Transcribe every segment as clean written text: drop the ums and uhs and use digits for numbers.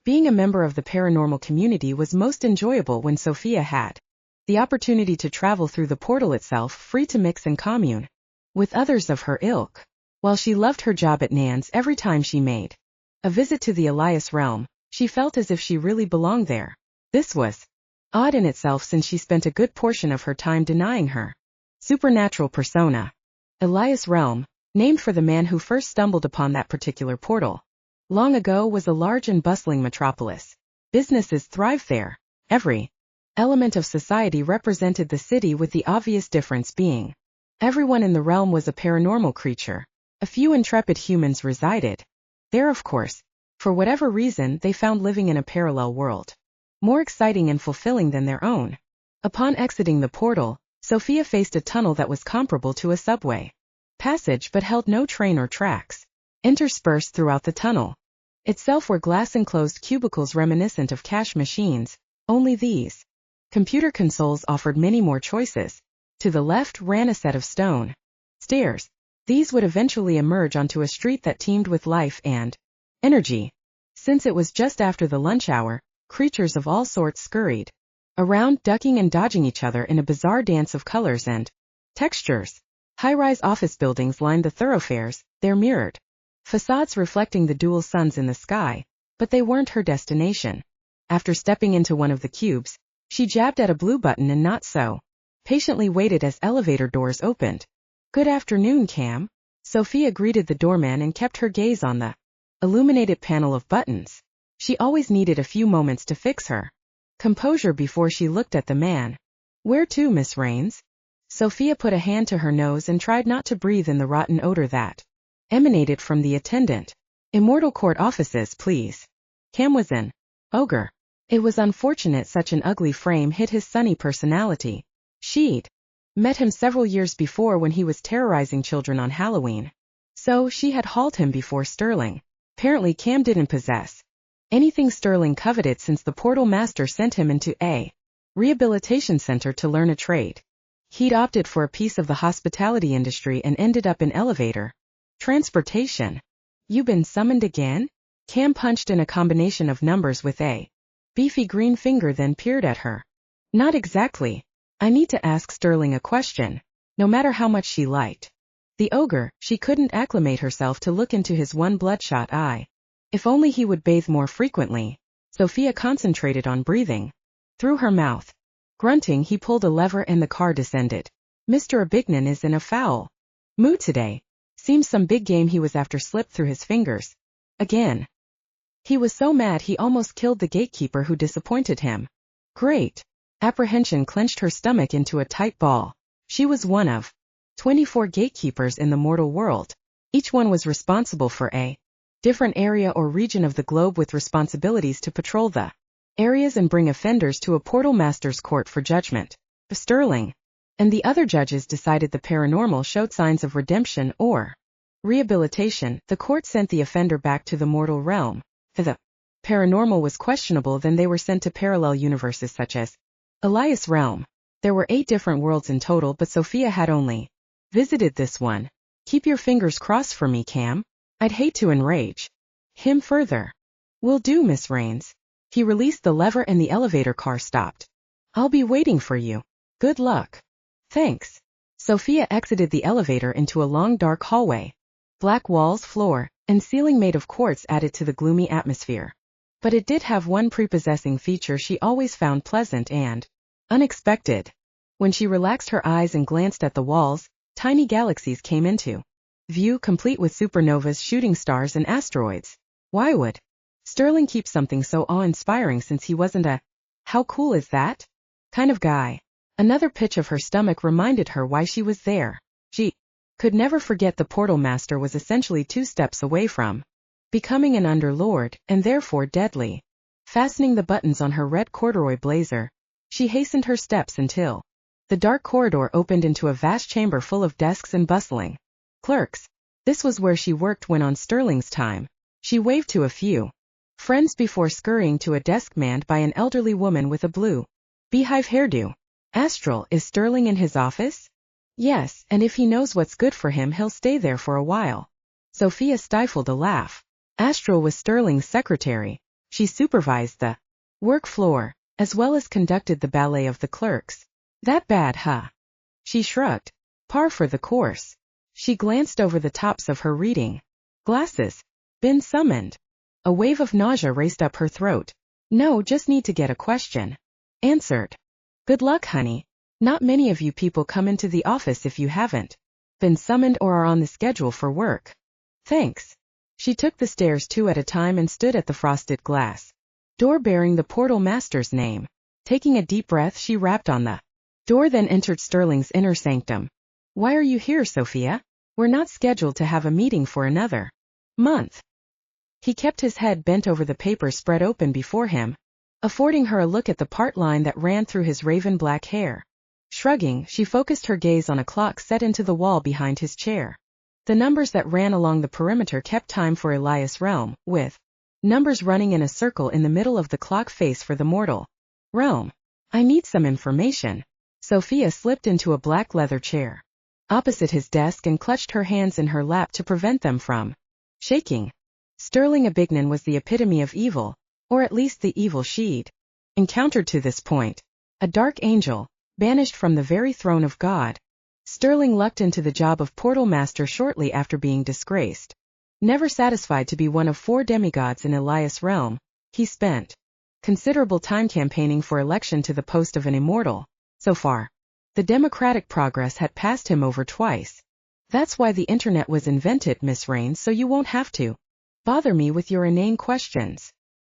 Being a member of the paranormal community was most enjoyable when Sophia had the opportunity to travel through the portal itself, free to mix and commune with others of her ilk. While she loved her job at Nans, every time she made a visit to the Elias realm, she felt as if she really belonged there. This was odd in itself, since she spent a good portion of her time denying her supernatural persona. Elias realm, named for the man who first stumbled upon that particular portal long ago, was a large and bustling metropolis. Businesses thrived there. Every element of society represented the city, with the obvious difference being everyone in the realm was a paranormal creature. A few intrepid humans resided there, of course. For whatever reason, they found living in a parallel world more exciting and fulfilling than their own. Upon exiting the portal, Sophia faced a tunnel that was comparable to a subway passage but held no train or tracks. Interspersed throughout the tunnel itself were glass-enclosed cubicles reminiscent of cash machines, only these computer consoles offered many more choices. To the left ran a set of stone stairs. These would eventually emerge onto a street that teemed with life and energy. Since it was just after the lunch hour, creatures of all sorts scurried around, ducking and dodging each other in a bizarre dance of colors and textures. High-rise office buildings lined the thoroughfares, their mirrored facades reflecting the dual suns in the sky, but they weren't her destination. After stepping into one of the cubes, she jabbed at a blue button and not so patiently waited as elevator doors opened. "Good afternoon, Cam." Sophia greeted the doorman and kept her gaze on the illuminated panel of buttons. She always needed a few moments to fix her composure before she looked at the man. "Where to, Miss Rains?" Sophia put a hand to her nose and tried not to breathe in the rotten odor that emanated from the attendant. "Immortal Court offices, please." Cam was an ogre. It was unfortunate such an ugly frame hid his sunny personality. She'd met him several years before when he was terrorizing children on Halloween. So she had hauled him before Sterling. Apparently Cam didn't possess anything Sterling coveted, since the portal master sent him into a rehabilitation center to learn a trade. He'd opted for a piece of the hospitality industry and ended up in elevator transportation. "You been summoned again?" Cam punched in a combination of numbers with a beefy green finger, then peered at her. "Not exactly. I need to ask Sterling a question." No matter how much she liked the ogre, she couldn't acclimate herself to look into his one bloodshot eye. If only he would bathe more frequently. Sophia concentrated on breathing through her mouth. Grunting, he pulled a lever and the car descended. "Mr. Abignon is in a foul mood today. Seems some big game he was after slipped through his fingers. Again. He was so mad he almost killed the gatekeeper who disappointed him." Great. Apprehension clenched her stomach into a tight ball. She was one of 24 gatekeepers in the mortal world. Each one was responsible for a different area or region of the globe, with responsibilities to patrol the areas and bring offenders to a portal master's court for judgment. Sterling and the other judges decided the paranormal showed signs of redemption or rehabilitation. The court sent the offender back to the mortal realm. If the paranormal was questionable, then they were sent to parallel universes such as Elias realm. There were 8 different worlds in total, but Sophia had only visited this one. "Keep your fingers crossed for me, Cam. I'd hate to enrage him further." "Will do, Miss Rains." He released the lever and the elevator car stopped. "I'll be waiting for you. Good luck." "Thanks." Sophia exited the elevator into a long dark hallway. Black walls, floor, and ceiling made of quartz added to the gloomy atmosphere. But it did have one prepossessing feature she always found pleasant and unexpected. When she relaxed her eyes and glanced at the walls, tiny galaxies came into view, complete with supernovas, shooting stars, and asteroids. Why would Sterling keep something so awe-inspiring, since he wasn't a "how cool is that" kind of guy? Another pitch of her stomach reminded her why she was there. She could never forget the portal master was essentially 2 steps away from becoming an underlord, and therefore deadly. Fastening the buttons on her red corduroy blazer, she hastened her steps until the dark corridor opened into a vast chamber full of desks and bustling clerks. This was where she worked when on Sterling's time. She waved to a few friends before scurrying to a desk manned by an elderly woman with a blue beehive hairdo. "Astral, is Sterling in his office?" "Yes, and if he knows what's good for him, he'll stay there for a while." Sophia stifled a laugh. Astral was Sterling's secretary. She supervised the work floor, as well as conducted the ballet of the clerks. That bad, huh? She shrugged. Par for the course. She glanced over the tops of her reading glasses. Been summoned. A wave of nausea raced up her throat. No, just need to get a question answered. Good luck, honey. Not many of you people come into the office if you haven't been summoned or are on the schedule for work. Thanks. She took the stairs 2 at a time and stood at the frosted glass door bearing the portal master's name. Taking a deep breath, she rapped on the door, then entered Sterling's inner sanctum. Why are you here, Sophia? We're not scheduled to have a meeting for another month. He kept his head bent over the paper spread open before him, affording her a look at the part line that ran through his raven black hair. Shrugging, she focused her gaze on a clock set into the wall behind his chair. The numbers that ran along the perimeter kept time for Elias' realm, with numbers running in a circle in the middle of the clock face for the mortal realm. I need some information. Sophia slipped into a black leather chair opposite his desk and clutched her hands in her lap to prevent them from shaking. Sterling Abignon was the epitome of evil, or at least the evil she'd encountered to this point. A dark angel, banished from the very throne of God. Sterling lucked into the job of portal master shortly after being disgraced. Never satisfied to be one of 4 demigods in Elias' realm, he spent considerable time campaigning for election to the post of an immortal. So far, the democratic progress had passed him over twice. That's why the internet was invented, Miss Renn, so you won't have to bother me with your inane questions.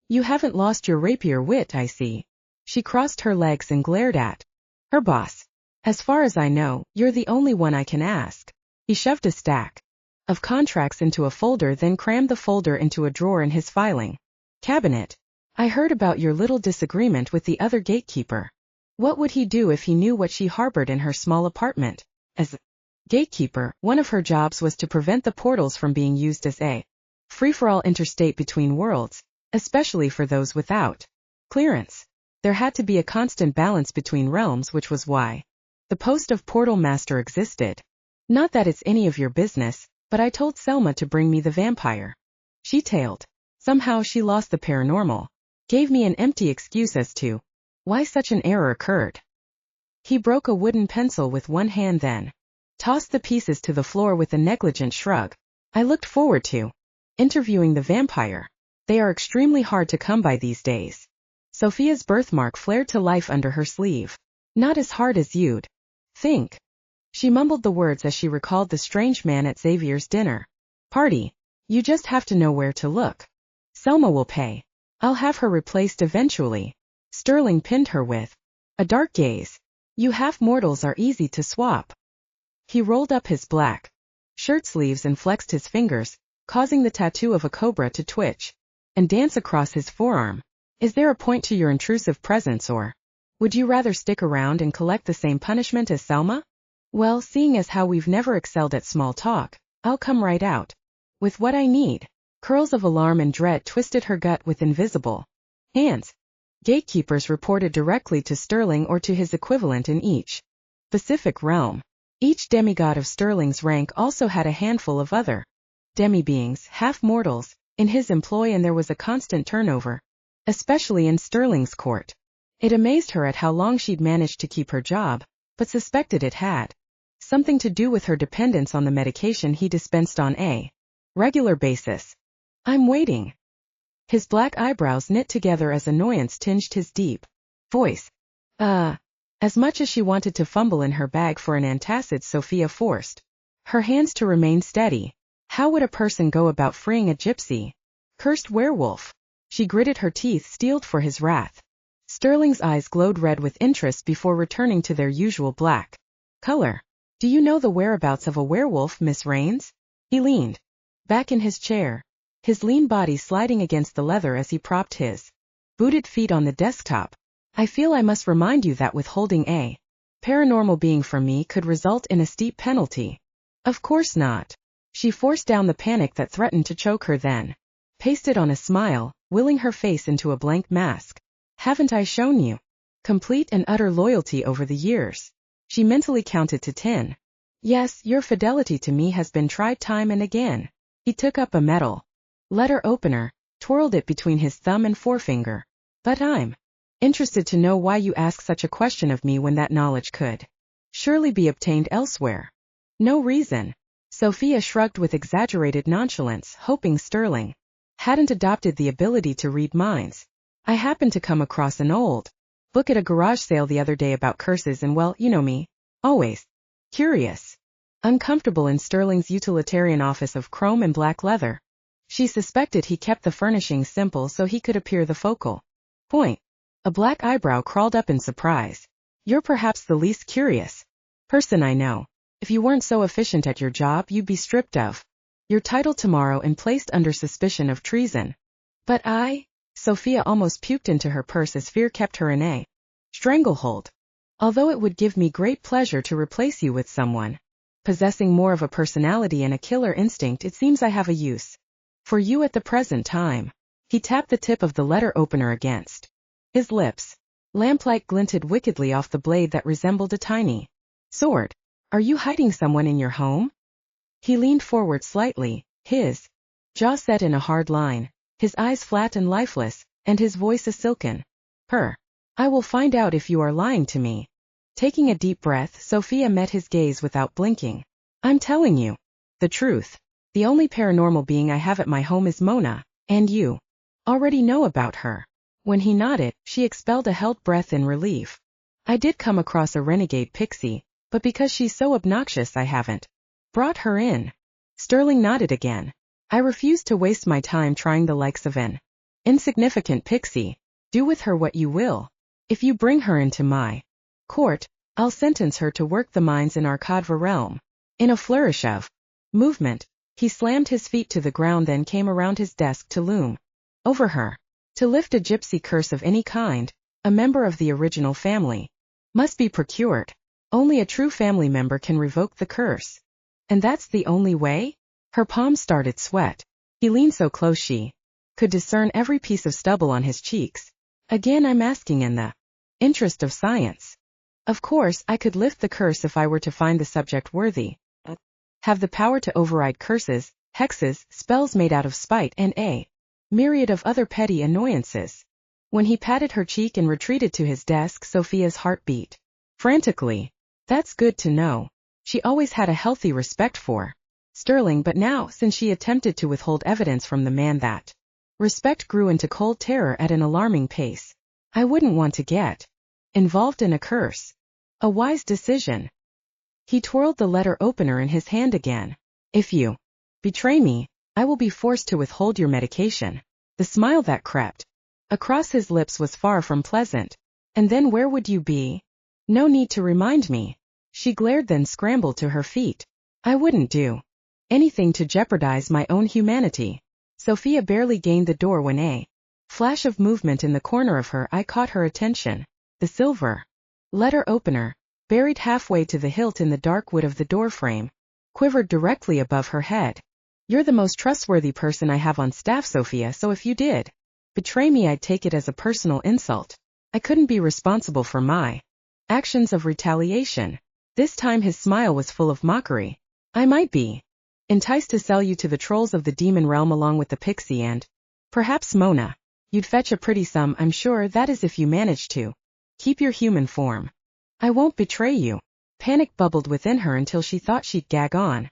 You haven't lost your rapier wit, I see. She crossed her legs and glared at her boss. As far as I know, you're the only one I can ask. He shoved a stack of contracts into a folder, then crammed the folder into a drawer in his filing cabinet. I heard about your little disagreement with the other gatekeeper. What would he do if he knew what she harbored in her small apartment? As gatekeeper, one of her jobs was to prevent the portals from being used as a free-for-all interstate between worlds, especially for those without clearance. There had to be a constant balance between realms, which was why the post of portal master existed. Not that it's any of your business, but I told Selma to bring me the vampire. She tailed. Somehow she lost the paranormal. Gave me an empty excuse as to why such an error occurred. He broke a wooden pencil with one hand, then tossed the pieces to the floor with a negligent shrug. I looked forward to interviewing the vampire. They are extremely hard to come by these days. Sophia's birthmark flared to life under her sleeve. Not as hard as you'd think. She mumbled the words as she recalled the strange man at Xavier's dinner party. You just have to know where to look. Selma will pay. I'll have her replaced eventually. Sterling pinned her with a dark gaze. You half-mortals are easy to swap. He rolled up his black shirt sleeves and flexed his fingers, causing the tattoo of a cobra to twitch and dance across his forearm. Is there a point to your intrusive presence, or would you rather stick around and collect the same punishment as Selma? Well, seeing as how we've never excelled at small talk, I'll come right out with what I need. Curls of alarm and dread twisted her gut with invisible hands. Gatekeepers reported directly to Sterling or to his equivalent in each specific realm. Each demigod of Sterling's rank also had a handful of other demi-beings, half-mortals, in his employ, and there was a constant turnover, especially in Sterling's court. It amazed her at how long she'd managed to keep her job, but suspected it had something to do with her dependence on the medication he dispensed on a regular basis. I'm waiting. His black eyebrows knit together as annoyance tinged his deep voice. As much as she wanted to fumble in her bag for an antacid, Sophia forced her hands to remain steady. How would a person go about freeing a gypsy? Cursed werewolf. She gritted her teeth, steeled for his wrath. Sterling's eyes glowed red with interest before returning to their usual black color. Do you know the whereabouts of a werewolf, Miss Renn? He leaned back in his chair, his lean body sliding against the leather as he propped his booted feet on the desktop. I feel I must remind you that withholding a paranormal being from me could result in a steep penalty. Of course not. She forced down the panic that threatened to choke her, then pasted on a smile, willing her face into a blank mask. Haven't I shown you complete and utter loyalty over the years? She mentally counted to 10. Yes, your fidelity to me has been tried time and again. He took up a metal letter opener, twirled it between his thumb and forefinger. But I'm interested to know why you ask such a question of me when that knowledge could surely be obtained elsewhere. No reason. Sophia shrugged with exaggerated nonchalance, hoping Sterling hadn't adopted the ability to read minds. I happened to come across an old book at a garage sale the other day about curses and, well, you know me. Always curious. Uncomfortable in Sterling's utilitarian office of chrome and black leather. She suspected he kept the furnishings simple so he could appear the focal point. A black eyebrow crawled up in surprise. You're perhaps the least curious person I know. If you weren't so efficient at your job, you'd be stripped of your title tomorrow and placed under suspicion of treason. But Sophia almost puked into her purse as fear kept her in a stranglehold. Although it would give me great pleasure to replace you with someone possessing more of a personality and a killer instinct, it seems I have a use for you at the present time. He tapped the tip of the letter opener against his lips. Lamplight glinted wickedly off the blade that resembled a tiny sword. Are you hiding someone in your home? He leaned forward slightly, his jaw set in a hard line, his eyes flat and lifeless, and his voice a silken purr. I will find out if you are lying to me. Taking a deep breath, Sophia met his gaze without blinking. I'm telling you the truth. The only paranormal being I have at my home is Mona, and you already know about her. When he nodded, she expelled a held breath in relief. I did come across a renegade pixie, but because she's so obnoxious I haven't brought her in. Sterling nodded again. I refuse to waste my time trying the likes of an insignificant pixie. Do with her what you will. If you bring her into my court, I'll sentence her to work the mines in our Kadva realm. In a flourish of movement, he slammed his feet to the ground, then came around his desk to loom over her. To lift a gypsy curse of any kind, a member of the original family must be procured. Only a true family member can revoke the curse. And that's the only way? Her palms started sweat. He leaned so close she could discern every piece of stubble on his cheeks. Again, I'm asking in the interest of science. Of course, I could lift the curse if I were to find the subject worthy. Have the power to override curses, hexes, spells made out of spite, and a myriad of other petty annoyances. When he patted her cheek and retreated to his desk, Sophia's heart beat frantically. That's good to know. She always had a healthy respect for Sterling, but now, since she attempted to withhold evidence from the man, that respect grew into cold terror at an alarming pace. I wouldn't want to get involved in a curse. A wise decision. He twirled the letter opener in his hand again. If you betray me, I will be forced to withhold your medication. The smile that crept across his lips was far from pleasant. And then where would you be? No need to remind me. She glared, then scrambled to her feet. I wouldn't do anything to jeopardize my own humanity. Sophia barely gained the door when a flash of movement in the corner of her eye caught her attention. The silver letter opener, buried halfway to the hilt in the dark wood of the doorframe, quivered directly above her head. You're the most trustworthy person I have on staff, Sophia, so if you did betray me, I'd take it as a personal insult. I couldn't be responsible for my actions of retaliation. This time his smile was full of mockery. I might be enticed to sell you to the trolls of the demon realm along with the pixie and perhaps Mona. You'd fetch a pretty sum, I'm sure, that is if you managed to keep your human form. I won't betray you. Panic bubbled within her until she thought she'd gag on.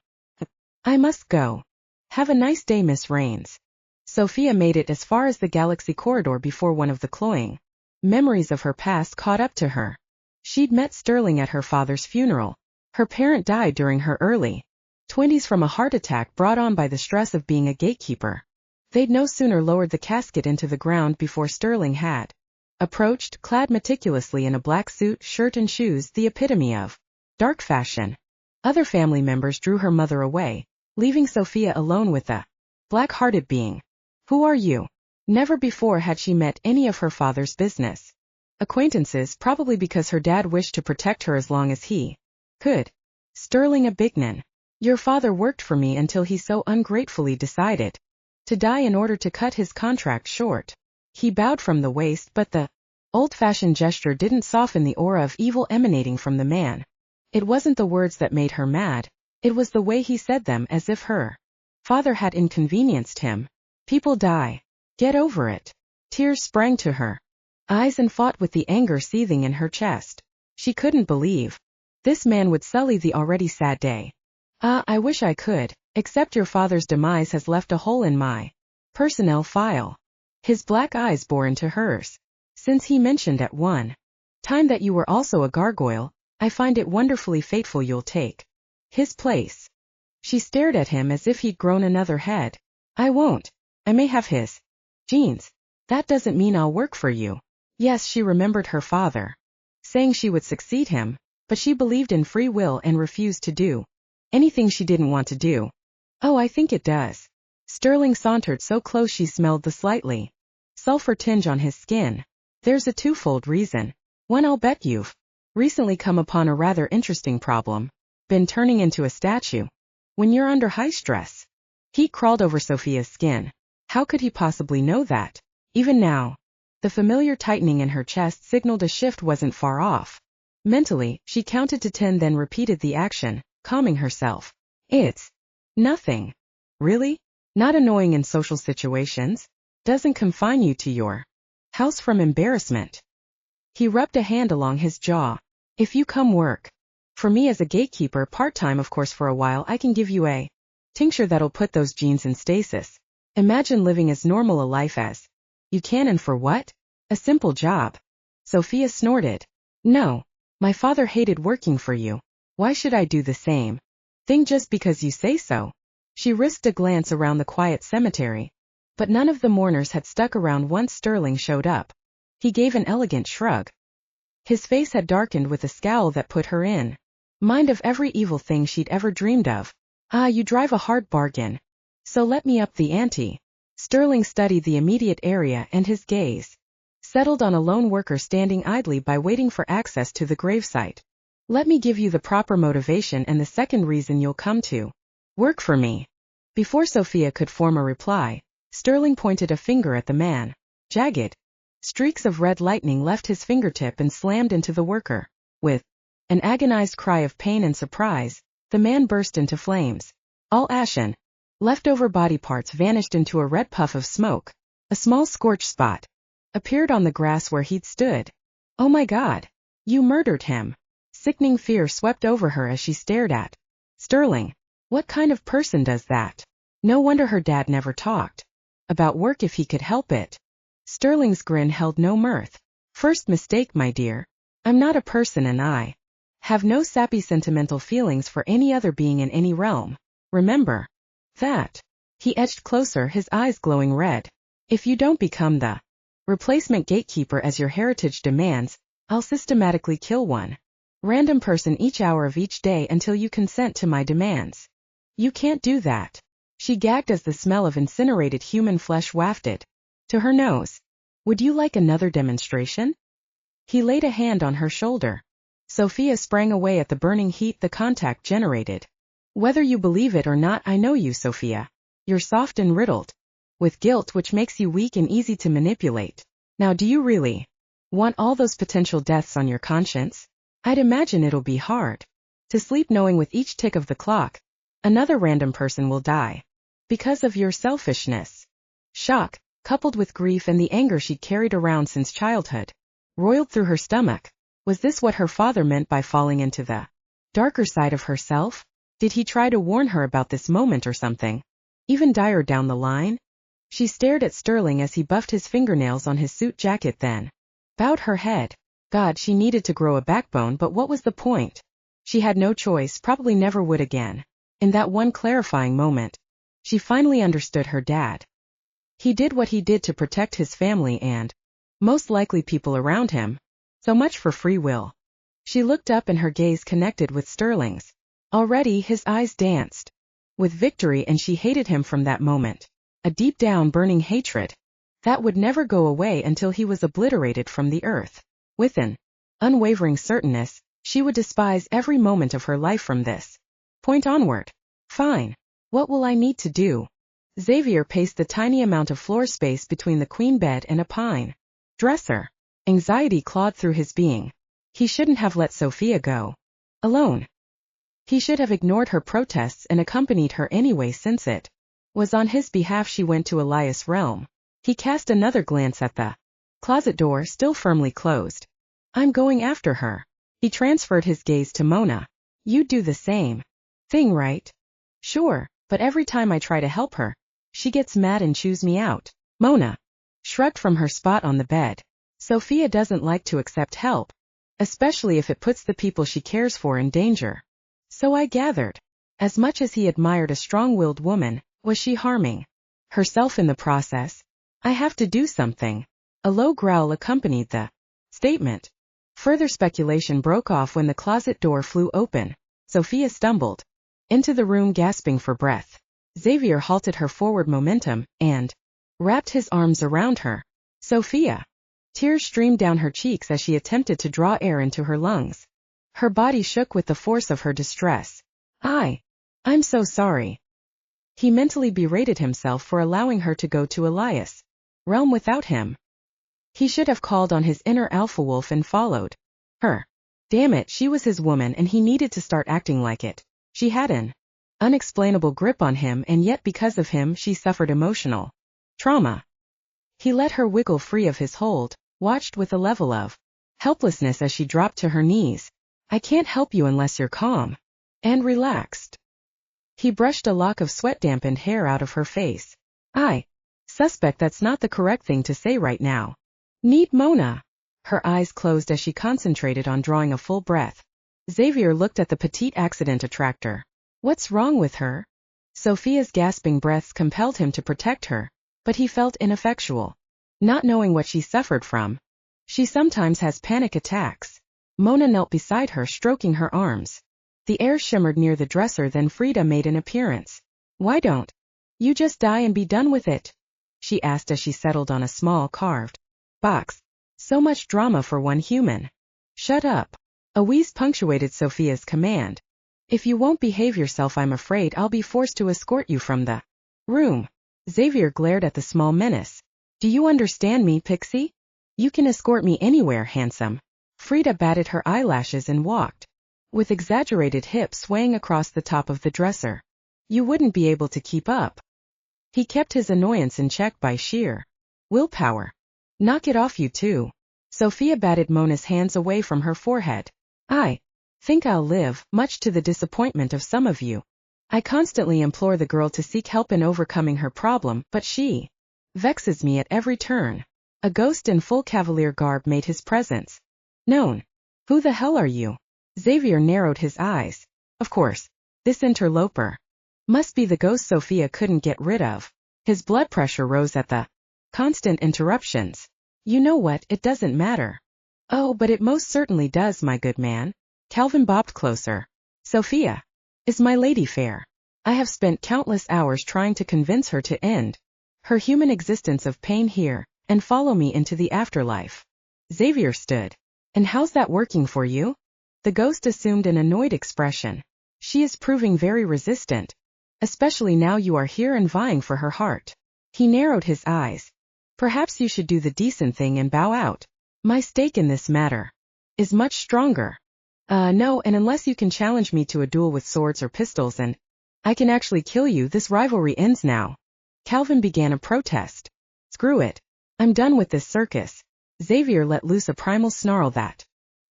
I must go. Have a nice day, Miss Rains. Sophia made it as far as the galaxy corridor before one of the cloying memories of her past caught up to her. She'd met Sterling at her father's funeral. Her parent died during her early 20s from a heart attack brought on by the stress of being a gatekeeper. They'd no sooner lowered the casket into the ground before Sterling had approached, clad meticulously in a black suit, shirt and shoes, the epitome of dark fashion. Other family members drew her mother away, leaving Sophia alone with the black-hearted being. Who are you? Never before had she met any of her father's business acquaintances, probably because her dad wished to protect her as long as he could. Sterling a Bignan. Your father worked for me until he so ungratefully decided to die in order to cut his contract short. He bowed from the waist, but the old-fashioned gesture didn't soften the aura of evil emanating from the man. It wasn't the words that made her mad. It was the way he said them, as if her father had inconvenienced him. People die. Get over it. Tears sprang to her eyes and fought with the anger seething in her chest. She couldn't believe this man would sully the already sad day. I wish I could, except your father's demise has left a hole in my personnel file. His black eyes bore into hers. Since he mentioned at one time that you were also a gargoyle, I find it wonderfully fateful you'll take his place. She stared at him as if he'd grown another head. I won't. I may have his genes. That doesn't mean I'll work for you. Yes, she remembered her father saying she would succeed him, but she believed in free will and refused to do anything she didn't want to do. Oh, I think it does. Sterling sauntered so close she smelled the slightly sulfur tinge on his skin. There's a twofold reason. One, I'll bet you've recently come upon a rather interesting problem. Been turning into a statue. When you're under high stress. Heat crawled over Sophia's skin. How could he possibly know that? Even now, the familiar tightening in her chest signaled a shift wasn't far off. Mentally, she counted to 10 then repeated the action, calming herself. It's nothing. Really? Not annoying in social situations? Doesn't confine you to your house from embarrassment. He rubbed a hand along his jaw. If you come work for me as a gatekeeper part-time, of course, for a while, I can give you a tincture that'll put those genes in stasis. Imagine living as normal a life as you can, and for what? A simple job. Sophia snorted. No. My father hated working for you. Why should I do the same thing just because you say so? She risked a glance around the quiet cemetery. But none of the mourners had stuck around once Sterling showed up. He gave an elegant shrug. His face had darkened with a scowl that put her in mind of every evil thing she'd ever dreamed of. You drive a hard bargain. So let me up the ante. Sterling studied the immediate area and his gaze settled on a lone worker standing idly by waiting for access to the gravesite. Let me give you the proper motivation and the second reason you'll come to work for me. Before Sophia could form a reply, Sterling pointed a finger at the man. Jagged streaks of red lightning left his fingertip and slammed into the worker. With an agonized cry of pain and surprise, the man burst into flames. All ashen, leftover body parts vanished into a red puff of smoke. A small scorched spot appeared on the grass where he'd stood. Oh my God! You murdered him! Sickening fear swept over her as she stared at Sterling. What kind of person does that? No wonder her dad never talked about work if he could help it. Sterling's grin held no mirth. First mistake, my dear. I'm not a person and I have no sappy sentimental feelings for any other being in any realm. Remember that. He edged closer, his eyes glowing red. If you don't become the replacement gatekeeper as your heritage demands, I'll systematically kill one random person each hour of each day until you consent to my demands. You can't do that. She gagged as the smell of incinerated human flesh wafted to her nose. Would you like another demonstration? He laid a hand on her shoulder. Sophia sprang away at the burning heat the contact generated. Whether you believe it or not, I know you, Sophia. You're soft and riddled with guilt, which makes you weak and easy to manipulate. Now, do you really want all those potential deaths on your conscience? I'd imagine it'll be hard to sleep knowing with each tick of the clock, another random person will die because of your selfishness. Shock, coupled with grief and the anger she'd carried around since childhood, roiled through her stomach. Was this what her father meant by falling into the darker side of herself? Did he try to warn her about this moment or something even dire down the line? She stared at Sterling as he buffed his fingernails on his suit jacket, then bowed her head. God, she needed to grow a backbone, but what was the point? She had no choice, probably never would again. In that one clarifying moment, she finally understood her dad. He did what he did to protect his family and, most likely, people around him. So much for free will. She looked up and her gaze connected with Sterling's. Already his eyes danced with victory, and she hated him from that moment. A deep down burning hatred that would never go away until he was obliterated from the earth. With an unwavering certainness, she would despise every moment of her life from this point onward. Fine. What will I need to do? Xavier paced the tiny amount of floor space between the queen bed and a pine dresser. Anxiety clawed through his being. He shouldn't have let Sophia go alone. He should have ignored her protests and accompanied her anyway, since it was on his behalf she went to Elias' realm. He cast another glance at the closet door still firmly closed. I'm going after her. He transferred his gaze to Mona. You'd do the same thing, right? Sure, but every time I try to help her, she gets mad and chews me out. Mona shrugged from her spot on the bed. Sophia doesn't like to accept help, especially if it puts the people she cares for in danger. So I gathered. As much as he admired a strong-willed woman, was she harming herself in the process? I have to do something. A low growl accompanied the statement. Further speculation broke off when the closet door flew open. Sophia stumbled into the room, gasping for breath. Xavier halted her forward momentum and wrapped his arms around her. Sophia. Tears streamed down her cheeks as she attempted to draw air into her lungs. Her body shook with the force of her distress. I'm so sorry. He mentally berated himself for allowing her to go to Elias' realm without him. He should have called on his inner alpha wolf and followed her. Damn it, she was his woman and he needed to start acting like it. She had an unexplainable grip on him, and yet because of him she suffered emotional trauma. He let her wiggle free of his hold, watched with a level of helplessness as she dropped to her knees. I can't help you unless you're calm and relaxed. He brushed a lock of sweat-dampened hair out of her face. I suspect that's not the correct thing to say right now. Need Mona. Her eyes closed as she concentrated on drawing a full breath. Xavier looked at the petite accident attractor. What's wrong with her? Sophia's gasping breaths compelled him to protect her, but he felt ineffectual. Not knowing what she suffered from. She sometimes has panic attacks. Mona knelt beside her, stroking her arms. The air shimmered near the dresser, then Frida made an appearance. Why don't you just die and be done with it? She asked as she settled on a small carved box. So much drama for one human. Shut up. A wheeze punctuated Sophia's command. If you won't behave yourself, I'm afraid I'll be forced to escort you from the room. Xavier glared at the small menace. Do you understand me, Pixie? You can escort me anywhere, handsome. Frida batted her eyelashes and walked with exaggerated hips swaying across the top of the dresser. You wouldn't be able to keep up. He kept his annoyance in check by sheer willpower. Knock it off, you two. Sophia batted Mona's hands away from her forehead. I think I'll live, much to the disappointment of some of you. I constantly implore the girl to seek help in overcoming her problem, but she vexes me at every turn. A ghost in full cavalier garb made his presence known. Who the hell are you? Xavier narrowed his eyes. Of course, this interloper must be the ghost Sophia couldn't get rid of. His blood pressure rose at the constant interruptions. You know what, it doesn't matter. Oh, but it most certainly does, my good man. Calvin bobbed closer. Sophia is my lady fair. I have spent countless hours trying to convince her to end her human existence of pain here, and follow me into the afterlife. Xavier stood. And how's that working for you? The ghost assumed an annoyed expression. She is proving very resistant. Especially now you are here and vying for her heart. He narrowed his eyes. Perhaps you should do the decent thing and bow out. My stake in this matter is much stronger. No, and unless you can challenge me to a duel with swords or pistols and I can actually kill you, this rivalry ends now. Calvin began a protest. Screw it. I'm done with this circus. Xavier let loose a primal snarl that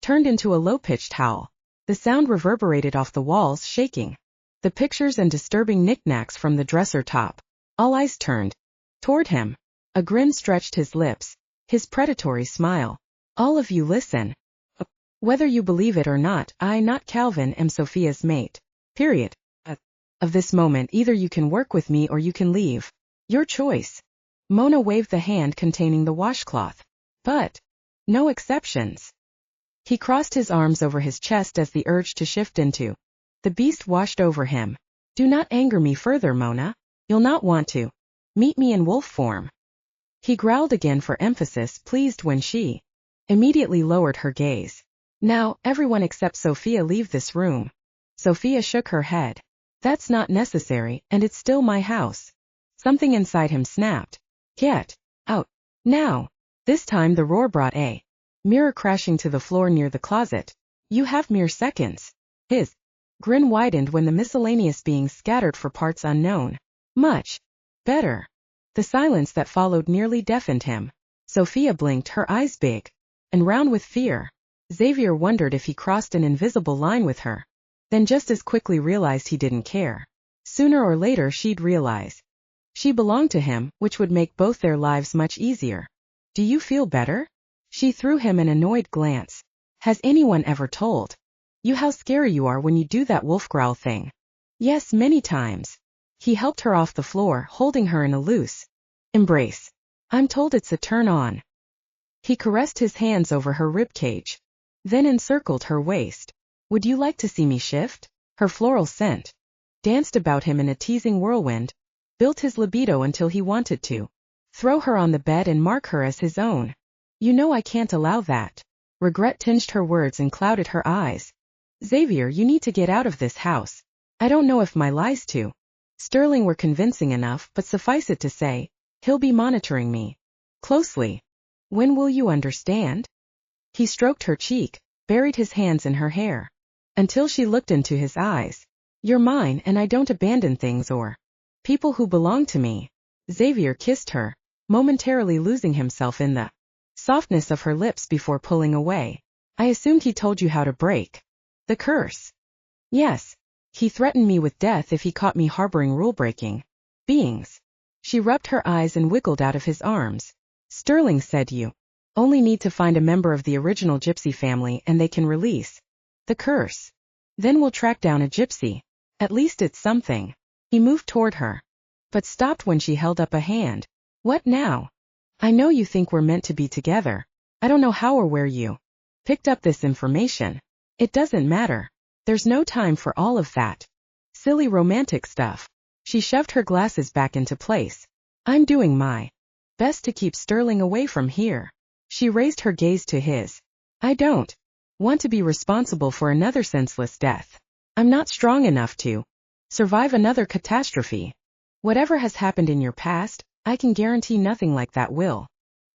turned into a low-pitched howl. The sound reverberated off the walls, shaking the pictures and disturbing knickknacks from the dresser top. All eyes turned toward him. A grin stretched his lips, his predatory smile. All of you listen. Whether you believe it or not, I, not Calvin, am Sophia's mate. Period. Of this moment, either you can work with me or you can leave. Your choice. Mona waved the hand containing the washcloth. But no exceptions. He crossed his arms over his chest as the urge to shift into the beast washed over him. Do not anger me further, Mona. You'll not want to meet me in wolf form. He growled again for emphasis, pleased when she immediately lowered her gaze. Now, everyone except Sophia leave this room. Sophia shook her head. That's not necessary, and it's still my house. Something inside him snapped. Get out. Now. This time the roar brought a mirror crashing to the floor near the closet. You have mere seconds. His grin widened when the miscellaneous beings scattered for parts unknown. Much better. The silence that followed nearly deafened him. Sophia blinked, her eyes big and round with fear. Xavier wondered if he crossed an invisible line with her, then just as quickly realized he didn't care. Sooner or later she'd realize. She belonged to him, which would make both their lives much easier. Do you feel better? She threw him an annoyed glance. Has anyone ever told you how scary you are when you do that wolf growl thing? Yes, many times. He helped her off the floor, holding her in a loose embrace. I'm told it's a turn on. He caressed his hands over her ribcage, then encircled her waist. Would you like to see me shift? Her floral scent danced about him in a teasing whirlwind, built his libido until he wanted to throw her on the bed and mark her as his own. You know I can't allow that. Regret tinged her words and clouded her eyes. Xavier, you need to get out of this house. I don't know if my lies to Sterling were convincing enough, but suffice it to say, he'll be monitoring me closely. When will you understand? He stroked her cheek, buried his hands in her hair, until she looked into his eyes. You're mine, and I don't abandon things or people who belong to me. Xavier kissed her, momentarily losing himself in the softness of her lips before pulling away. I assumed he told you how to break the curse. Yes. He threatened me with death if he caught me harboring rule-breaking beings. She rubbed her eyes and wiggled out of his arms. Sterling said you only need to find a member of the original gypsy family and they can release the curse. Then we'll track down a gypsy. At least it's something. He moved toward her, but stopped when she held up a hand. What now? I know you think we're meant to be together. I don't know how or where you picked up this information. It doesn't matter. There's no time for all of that silly romantic stuff. She shoved her glasses back into place. I'm doing my best to keep Sterling away from here. She raised her gaze to his. I don't want to be responsible for another senseless death. I'm not strong enough to survive another catastrophe. Whatever has happened in your past, I can guarantee nothing like that will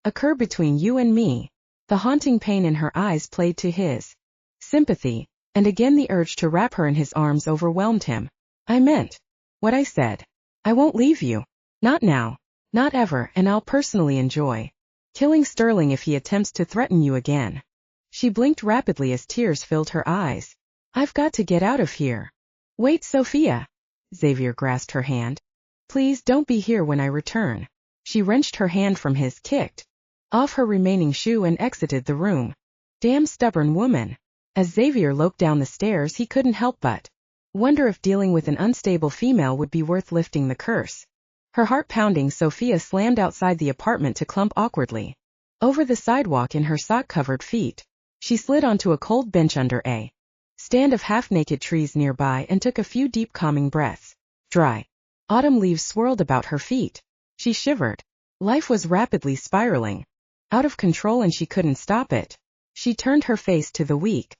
occur between you and me. The haunting pain in her eyes played to his sympathy, and again the urge to wrap her in his arms overwhelmed him. I meant what I said. I won't leave you. Not now. Not ever, and I'll personally enjoy killing Sterling if he attempts to threaten you again. She blinked rapidly as tears filled her eyes. I've got to get out of here. Wait, Sophia. Xavier grasped her hand. Please don't be here when I return. She wrenched her hand from his, kicked off her remaining shoe and exited the room. Damn stubborn woman. As Xavier loped down the stairs, he couldn't help but wonder if dealing with an unstable female would be worth lifting the curse. Her heart pounding, Sophia slammed outside the apartment to clump awkwardly over the sidewalk in her sock-covered feet. She slid onto a cold bench under a stand of half-naked trees nearby and took a few deep calming breaths. Dry autumn leaves swirled about her feet. She shivered. Life was rapidly spiraling out of control and she couldn't stop it. She turned her face to the weak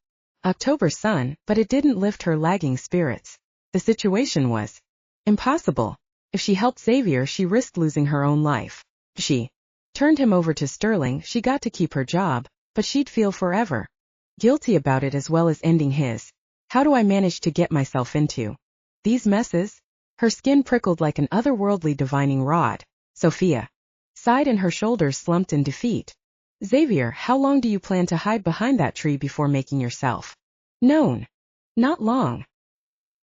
October sun, but it didn't lift her lagging spirits. The situation was impossible. If she helped Xavier, she risked losing her own life. She turned him over to Sterling. She got to keep her job, but she'd feel forever guilty about it as well as ending his. How do I manage to get myself into these messes? Her skin prickled like an otherworldly divining rod. Sophia sighed and her shoulders slumped in defeat. Xavier, how long do you plan to hide behind that tree before making yourself known? Not long.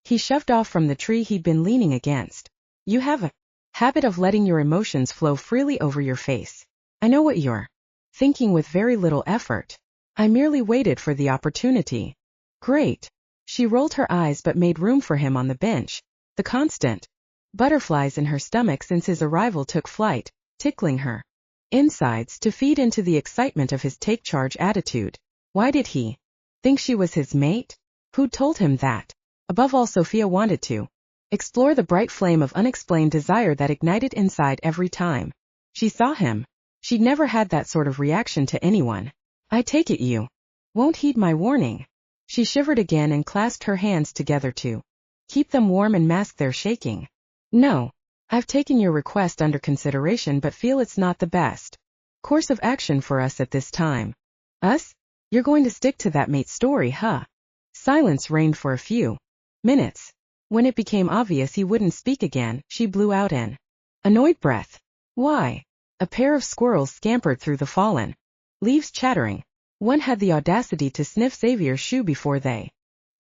He shoved off from the tree he'd been leaning against. You have a habit of letting your emotions flow freely over your face. I know what you're thinking with very little effort. I merely waited for the opportunity. Great. She rolled her eyes but made room for him on the bench. The constant butterflies in her stomach since his arrival took flight, tickling her insides to feed into the excitement of his take charge attitude. Why did he think she was his mate? Who'd told him that? Above all, Sophia wanted to explore the bright flame of unexplained desire that ignited inside every time she saw him. She'd never had that sort of reaction to anyone. I take it you won't heed my warning. She shivered again and clasped her hands together to keep them warm and mask their shaking. No. I've taken your request under consideration but feel it's not the best course of action for us at this time. Us? You're going to stick to that mate story, huh? Silence reigned for a few minutes. When it became obvious he wouldn't speak again, she blew out an annoyed breath. Why? A pair of squirrels scampered through the fallen leaves chattering. One had the audacity to sniff Xavier's shoe before they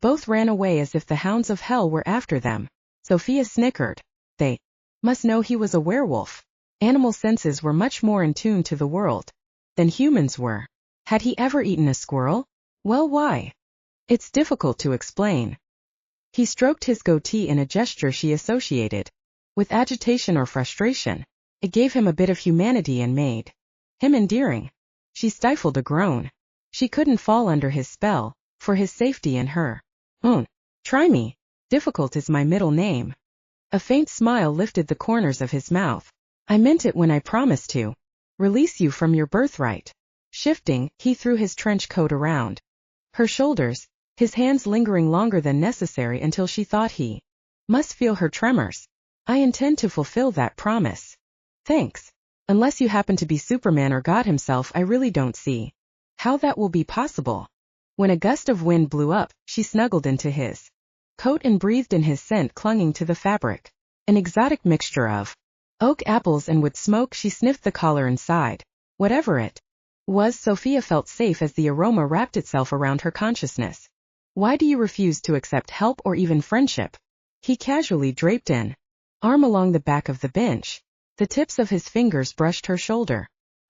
both ran away as if the hounds of hell were after them. Sophia snickered. They must know he was a werewolf. Animal senses were much more in tune to the world than humans were. Had he ever eaten a squirrel? Well, why? It's difficult to explain. He stroked his goatee in a gesture she associated with agitation or frustration. It gave him a bit of humanity and made him endearing. She stifled a groan. She couldn't fall under his spell, for his safety and her own. Try me. Difficult is my middle name. A faint smile lifted the corners of his mouth. I meant it when I promised to release you from your birthright. Shifting, he threw his trench coat around her shoulders, his hands lingering longer than necessary until she thought he must feel her tremors. I intend to fulfill that promise. Thanks. Unless you happen to be Superman or God himself, I really don't see how that will be possible. When a gust of wind blew up, she snuggled into his coat and breathed in his scent clinging to the fabric. An exotic mixture of oak apples and wood smoke. She sniffed the collar and sighed. Whatever it was, Sophia felt safe as the aroma wrapped itself around her consciousness. Why do you refuse to accept help or even friendship? He casually draped an arm along the back of the bench. The tips of his fingers brushed her shoulder.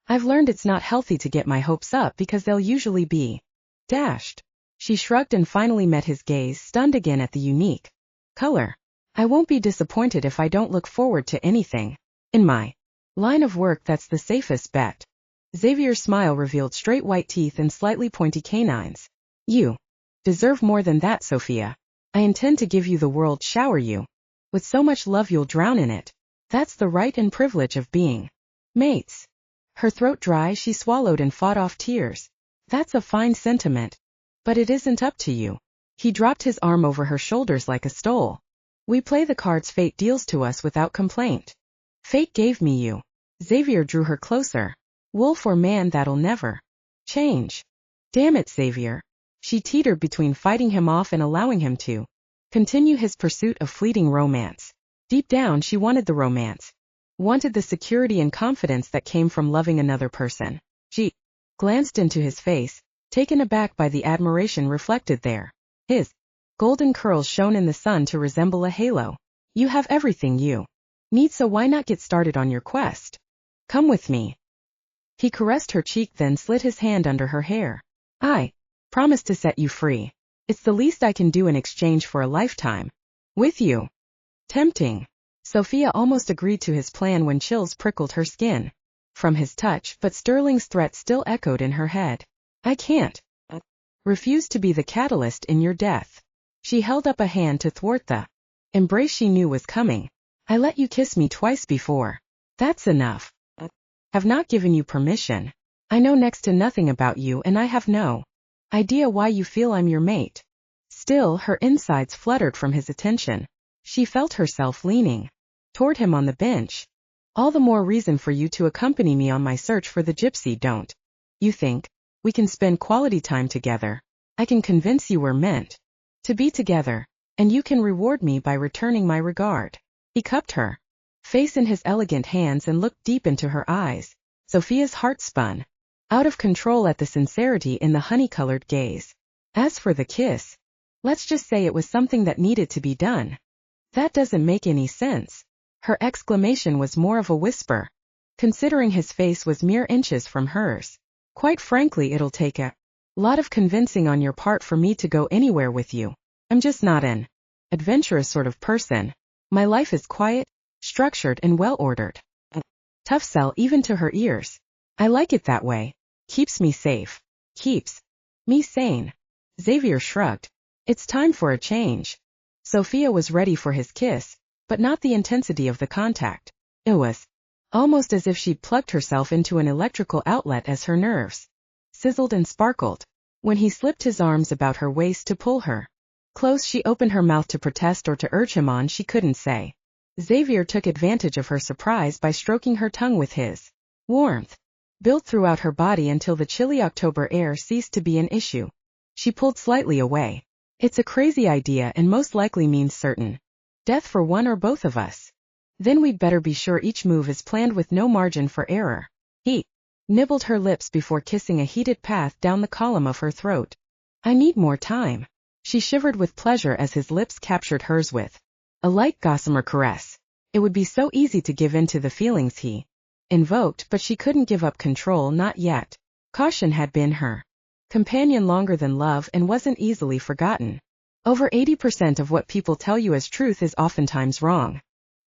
I've learned it's not healthy to get my hopes up because they'll usually be dashed. She shrugged and finally met his gaze, stunned again at the unique color. I won't be disappointed if I don't look forward to anything. In my line of work, that's the safest bet. Xavier's smile revealed straight white teeth and slightly pointy canines. You deserve more than that, Sophia. I intend to give you the world, shower you with so much love you'll drown in it. That's the right and privilege of being mates. Her throat dry, she swallowed and fought off tears. That's a fine sentiment. But it isn't up to you. He dropped his arm over her shoulders like a stole. We play the cards fate deals to us without complaint. Fate gave me you. Xavier drew her closer. Wolf or man, that'll never change. Damn it, Xavier. She teetered between fighting him off and allowing him to continue his pursuit of fleeting romance. Deep down, she wanted the romance. Wanted the security and confidence that came from loving another person. She glanced into his face, taken aback by the admiration reflected there. His golden curls shone in the sun to resemble a halo. You have everything you need, so why not get started on your quest? Come with me. He caressed her cheek, then slid his hand under her hair. I promise to set you free. It's the least I can do in exchange for a lifetime with you. Tempting. Sophia almost agreed to his plan when chills prickled her skin from his touch, but Sterling's threat still echoed in her head. I can't refuse to be the catalyst in your death. She held up a hand to thwart the embrace she knew was coming. I let you kiss me twice before. That's enough. Have not given you permission. I know next to nothing about you, and I have no idea why you feel I'm your mate. Still, her insides fluttered from his attention. She felt herself leaning toward him on the bench. All the more reason for you to accompany me on my search for the gypsy, don't you think? We can spend quality time together. I can convince you we're meant to be together, and you can reward me by returning my regard. He cupped her face in his elegant hands and looked deep into her eyes. Sophia's heart spun out of control at the sincerity in the honey-colored gaze. As for the kiss, let's just say it was something that needed to be done. That doesn't make any sense. Her exclamation was more of a whisper, considering his face was mere inches from hers. Quite frankly, it'll take a lot of convincing on your part for me to go anywhere with you. I'm just not an adventurous sort of person. My life is quiet, structured, and well-ordered. Tough sell even to her ears. I like it that way. Keeps me safe. Keeps me sane. Xavier shrugged. It's time for a change. Sophia was ready for his kiss, but not the intensity of the contact. It was almost as if she'd plugged herself into an electrical outlet as her nerves sizzled and sparkled. When he slipped his arms about her waist to pull her close, she opened her mouth to protest or to urge him on, she couldn't say. Xavier took advantage of her surprise by stroking her tongue with his warmth, built throughout her body until the chilly October air ceased to be an issue. She pulled slightly away. It's a crazy idea and most likely means certain death for one or both of us. Then we'd better be sure each move is planned with no margin for error. He nibbled her lips before kissing a heated path down the column of her throat. I need more time. She shivered with pleasure as his lips captured hers with a light gossamer caress. It would be so easy to give in to the feelings he invoked, but she couldn't give up control, not yet. Caution had been her companion longer than love and wasn't easily forgotten. Over 80% of what people tell you as truth is oftentimes wrong.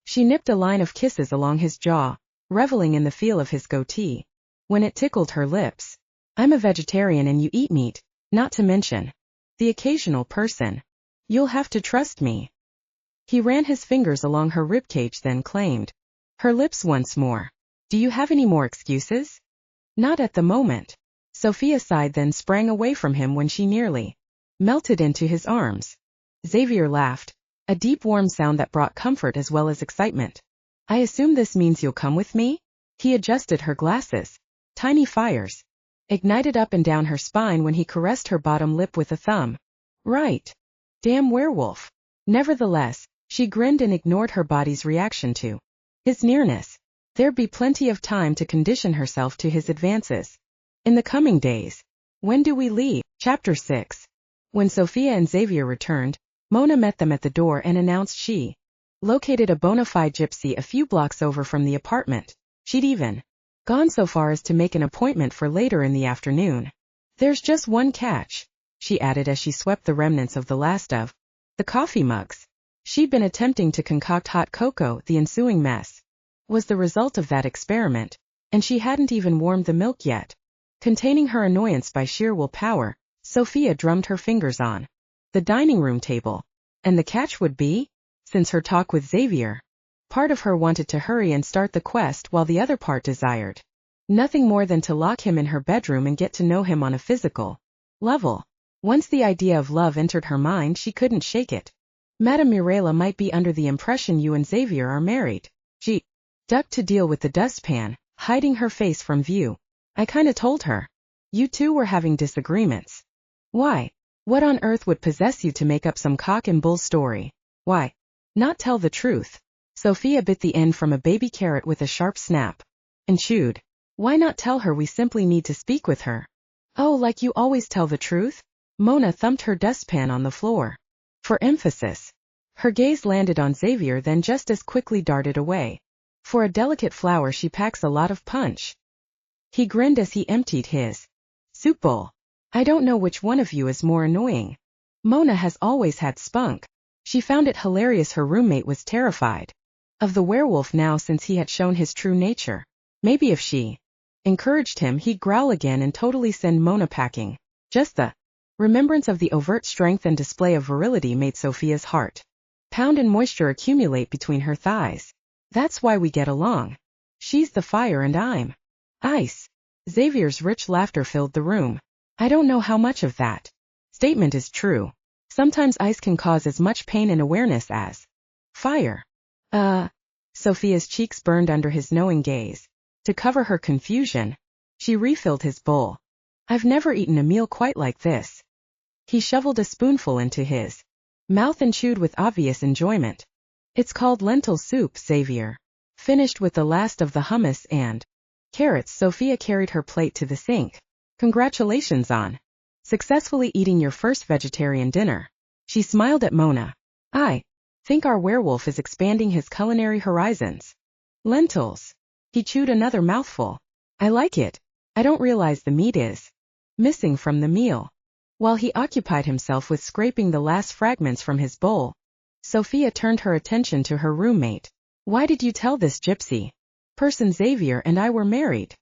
She nipped a line of kisses along his jaw, reveling in the feel of his goatee. When it tickled her lips. I'm a vegetarian and you eat meat, not to mention the occasional person. You'll have to trust me. He ran his fingers along her ribcage, then claimed her lips once more. Do you have any more excuses? Not at the moment. Sophia sighed, then sprang away from him when she nearly melted into his arms. Xavier laughed, a deep warm sound that brought comfort as well as excitement. I assume this means you'll come with me? He adjusted her glasses. Tiny fires ignited up and down her spine when he caressed her bottom lip with a thumb. Right. Damn werewolf. Nevertheless, she grinned and ignored her body's reaction to his nearness. There'd be plenty of time to condition herself to his advances. In the coming days. When do we leave? Chapter 6. When Sophia and Xavier returned, Mona met them at the door and announced she located a bona fide gypsy a few blocks over from the apartment. She'd even gone so far as to make an appointment for later in the afternoon. There's just one catch, she added as she swept the remnants of the last of the coffee mugs. She'd been attempting to concoct hot cocoa. The ensuing mess was the result of that experiment, and she hadn't even warmed the milk yet. Containing her annoyance by sheer willpower, Sophia drummed her fingers on the dining room table. And the catch would be? Since her talk with Xavier, part of her wanted to hurry and start the quest while the other part desired nothing more than to lock him in her bedroom and get to know him on a physical level. Once the idea of love entered her mind, she couldn't shake it. Madame Mirela might be under the impression you and Xavier are married. She ducked to deal with the dustpan, hiding her face from view. I kinda told her. You two were having disagreements. Why? What on earth would possess you to make up some cock and bull story? Why not tell the truth? Sophia bit the end from a baby carrot with a sharp snap and chewed. Why not tell her we simply need to speak with her? Oh, like you always tell the truth? Mona thumped her dustpan on the floor. For emphasis. Her gaze landed on Xavier, then just as quickly darted away. For a delicate flower she packs a lot of punch. He grinned as he emptied his soup bowl. I don't know which one of you is more annoying. Mona has always had spunk. She found it hilarious her roommate was terrified of the werewolf now since he had shown his true nature. Maybe if she encouraged him, he'd growl again and totally send Mona packing. Just the remembrance of the overt strength and display of virility made Sophia's heart pound and moisture accumulate between her thighs. That's why we get along. She's the fire and I'm ice. Xavier's rich laughter filled the room. I don't know how much of that statement is true. Sometimes ice can cause as much pain and awareness as fire. Sophia's cheeks burned under his knowing gaze. To cover her confusion, she refilled his bowl. I've never eaten a meal quite like this. He shoveled a spoonful into his mouth and chewed with obvious enjoyment. It's called lentil soup, Xavier finished with the last of the hummus and carrots. Sophia carried her plate to the sink. Congratulations on successfully eating your first vegetarian dinner. She smiled at Mona. I think our werewolf is expanding his culinary horizons. Lentils. He chewed another mouthful. I like it. I don't realize the meat is missing from the meal. While he occupied himself with scraping the last fragments from his bowl, Sophia turned her attention to her roommate. Why did you tell this gypsy person Xavier and I were married?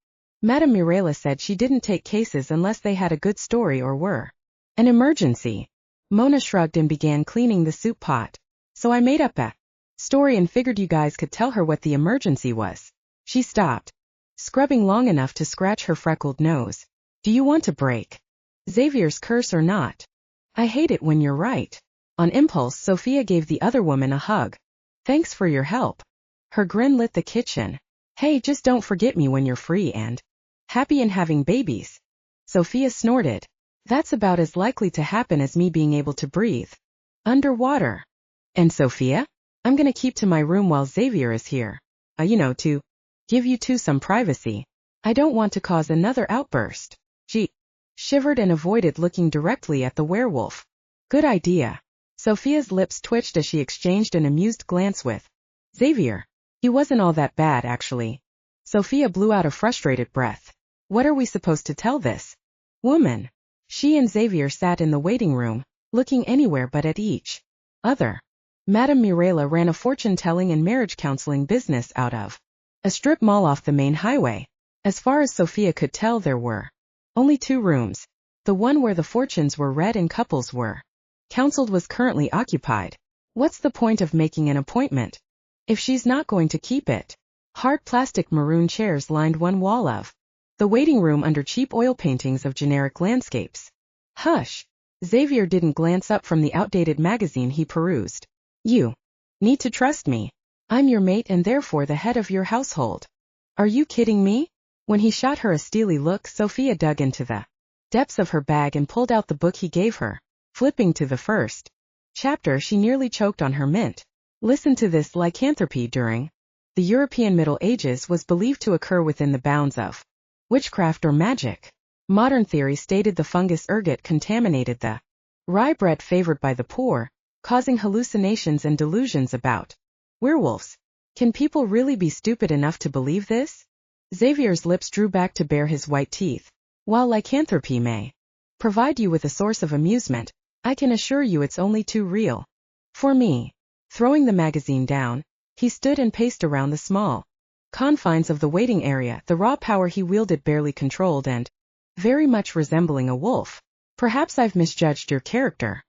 Madame Mirela said she didn't take cases unless they had a good story or were an emergency. Mona shrugged and began cleaning the soup pot. So I made up a story and figured you guys could tell her what the emergency was. She stopped, scrubbing long enough to scratch her freckled nose. Do you want to break Xavier's curse or not? I hate it when you're right. On impulse, Sophia gave the other woman a hug. Thanks for your help. Her grin lit the kitchen. Hey, just don't forget me when you're free and happy and having babies. Sophia snorted. That's about as likely to happen as me being able to breathe underwater. And Sophia? I'm gonna keep to my room while Xavier is here. To give you two some privacy. I don't want to cause another outburst. She shivered and avoided looking directly at the werewolf. Good idea. Sophia's lips twitched as she exchanged an amused glance with Xavier. He wasn't all that bad, actually. Sophia blew out a frustrated breath. What are we supposed to tell this woman? She and Xavier sat in the waiting room, looking anywhere but at each other. Madame Mirela ran a fortune-telling and marriage counseling business out of a strip mall off the main highway. As far as Sophia could tell, there were only 2 rooms. The one where the fortunes were read and couples were counseled was currently occupied. What's the point of making an appointment if she's not going to keep it? Hard plastic maroon chairs lined one wall of the waiting room under cheap oil paintings of generic landscapes. Hush! Xavier didn't glance up from the outdated magazine he perused. You need to trust me. I'm your mate and therefore the head of your household. Are you kidding me? When he shot her a steely look, Sophia dug into the depths of her bag and pulled out the book he gave her. Flipping to the first chapter, she nearly choked on her mint. Listen to this: lycanthropy during the European Middle Ages was believed to occur within the bounds of witchcraft or magic. Modern theory stated the fungus ergot contaminated the rye bread favored by the poor, causing hallucinations and delusions about werewolves. Can people really be stupid enough to believe this? Xavier's lips drew back to bare his white teeth. While lycanthropy may provide you with a source of amusement, I can assure you it's only too real for me. Throwing the magazine down, he stood and paced around the small confines of the waiting area, the raw power he wielded barely controlled and very much resembling a wolf. Perhaps I've misjudged your character.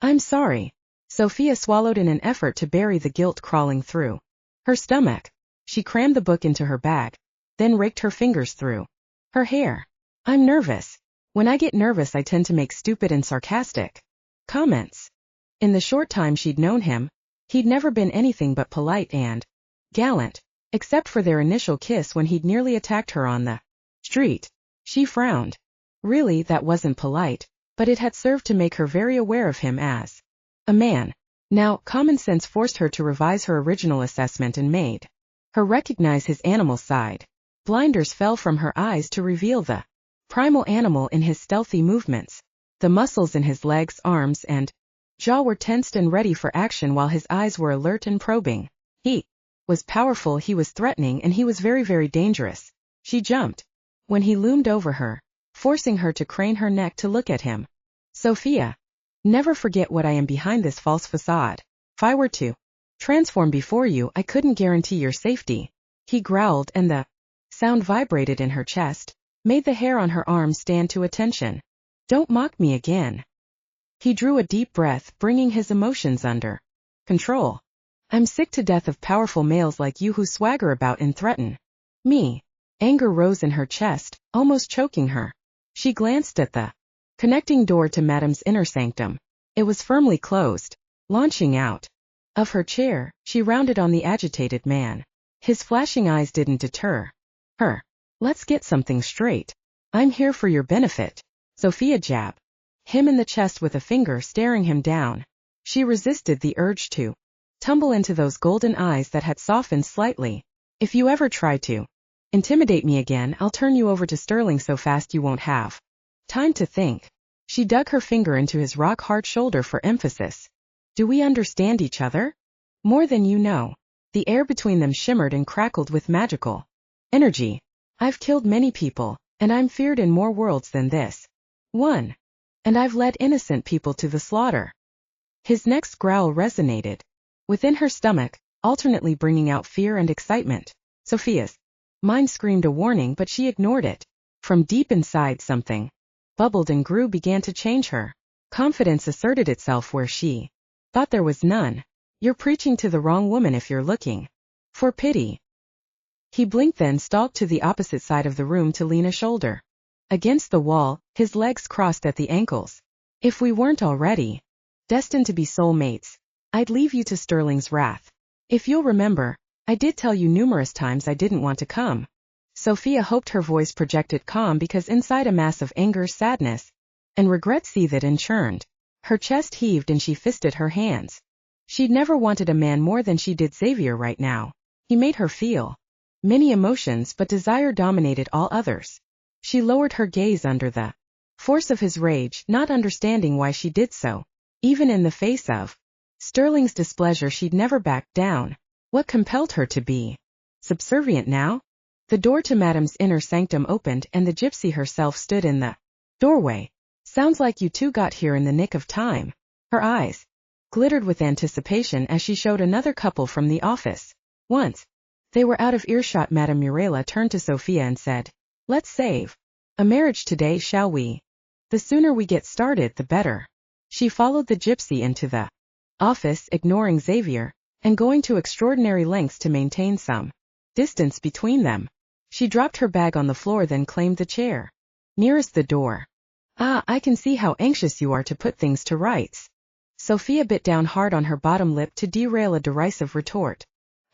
I'm sorry. Sophia swallowed in an effort to bury the guilt crawling through her stomach. She crammed the book into her bag, then raked her fingers through her hair. I'm nervous. When I get nervous, I tend to make stupid and sarcastic comments. In the short time she'd known him, he'd never been anything but polite and gallant, except for their initial kiss when he'd nearly attacked her on the street. She frowned. Really, that wasn't polite, but it had served to make her very aware of him as a man. Now, common sense forced her to revise her original assessment and made her recognize his animal side. Blinders fell from her eyes to reveal the primal animal in his stealthy movements. The muscles in his legs, arms, and jaw were tensed and ready for action, while his eyes were alert and probing. He was powerful, he was threatening, and he was very, very dangerous. She jumped when he loomed over her, forcing her to crane her neck to look at him. Sophia, never forget what I am behind this false facade. If I were to transform before you, I couldn't guarantee your safety. He growled, and the sound vibrated in her chest, made the hair on her arm stand to attention. Don't mock me again. He drew a deep breath, bringing his emotions under control. I'm sick to death of powerful males like you who swagger about and threaten me. Anger rose in her chest, almost choking her. She glanced at the connecting door to Madame's inner sanctum. It was firmly closed. Launching out of her chair, she rounded on the agitated man. His flashing eyes didn't deter her. Let's get something straight. I'm here for your benefit. Sophia jabbed him in the chest with a finger, staring him down. She resisted the urge to tumble into those golden eyes that had softened slightly. If you ever try to intimidate me again, I'll turn you over to Sterling so fast you won't have time to think. She dug her finger into his rock-hard shoulder for emphasis. Do we understand each other? More than you know. The air between them shimmered and crackled with magical energy. I've killed many people, and I'm feared in more worlds than this one. And I've led innocent people to the slaughter. His next growl resonated within her stomach, alternately bringing out fear and excitement. Sophia's mind screamed a warning, but she ignored it. From deep inside, something bubbled and grew, began to change her. Confidence asserted itself where she thought there was none. You're preaching to the wrong woman if you're looking for pity. He blinked, then stalked to the opposite side of the room to lean a shoulder against the wall, his legs crossed at the ankles. If we weren't already destined to be soulmates, I'd leave you to Sterling's wrath. If you'll remember, I did tell you numerous times I didn't want to come. Sophia hoped her voice projected calm, because inside a mass of anger, sadness, and regret seethed and churned. Her chest heaved and she fisted her hands. She'd never wanted a man more than she did Xavier right now. He made her feel many emotions, but desire dominated all others. She lowered her gaze under the force of his rage, not understanding why she did so. Even in the face of Sterling's displeasure, she'd never backed down. What compelled her to be subservient now? The door to Madame's inner sanctum opened, and the gypsy herself stood in the doorway. Sounds like you two got here in the nick of time. Her eyes glittered with anticipation as she showed another couple from the office. Once they were out of earshot, Madame Mirela turned to Sophia and said, "Let's save a marriage today, shall we? The sooner we get started, the better." She followed the gypsy into the office, ignoring Xavier, and going to extraordinary lengths to maintain some distance between them. She dropped her bag on the floor, then claimed the chair nearest the door. "Ah, I can see how anxious you are to put things to rights." Sophia bit down hard on her bottom lip to derail a derisive retort.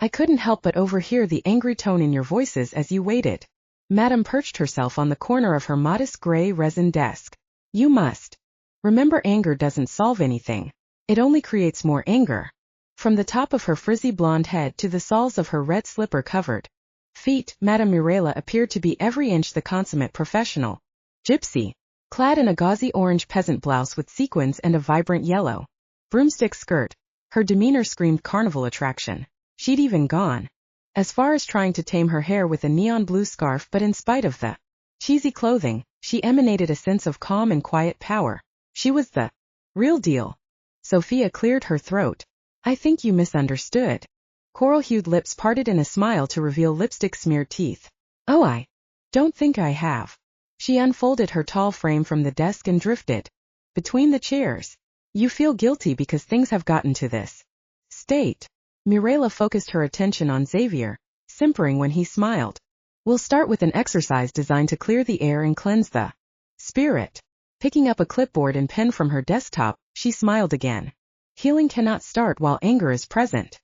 "I couldn't help but overhear the angry tone in your voices as you waited." Madame perched herself on the corner of her modest gray resin desk. "You must remember, anger doesn't solve anything. It only creates more anger." From the top of her frizzy blonde head to the soles of her red slipper-covered feet, Madame Mirela appeared to be every inch the consummate professional gypsy, clad in a gauzy orange peasant blouse with sequins and a vibrant yellow broomstick skirt. Her demeanor screamed carnival attraction. She'd even gone as far as trying to tame her hair with a neon blue scarf, but in spite of the cheesy clothing, she emanated a sense of calm and quiet power. She was the real deal. Sophia cleared her throat. "I think you misunderstood." Coral-hued lips parted in a smile to reveal lipstick-smeared teeth. "Oh, I don't think I have." She unfolded her tall frame from the desk and drifted between the chairs. "You feel guilty because things have gotten to this state." Mirela focused her attention on Xavier, simpering when he smiled. "We'll start with an exercise designed to clear the air and cleanse the spirit." Picking up a clipboard and pen from her desktop, she smiled again. Healing cannot start while anger is present.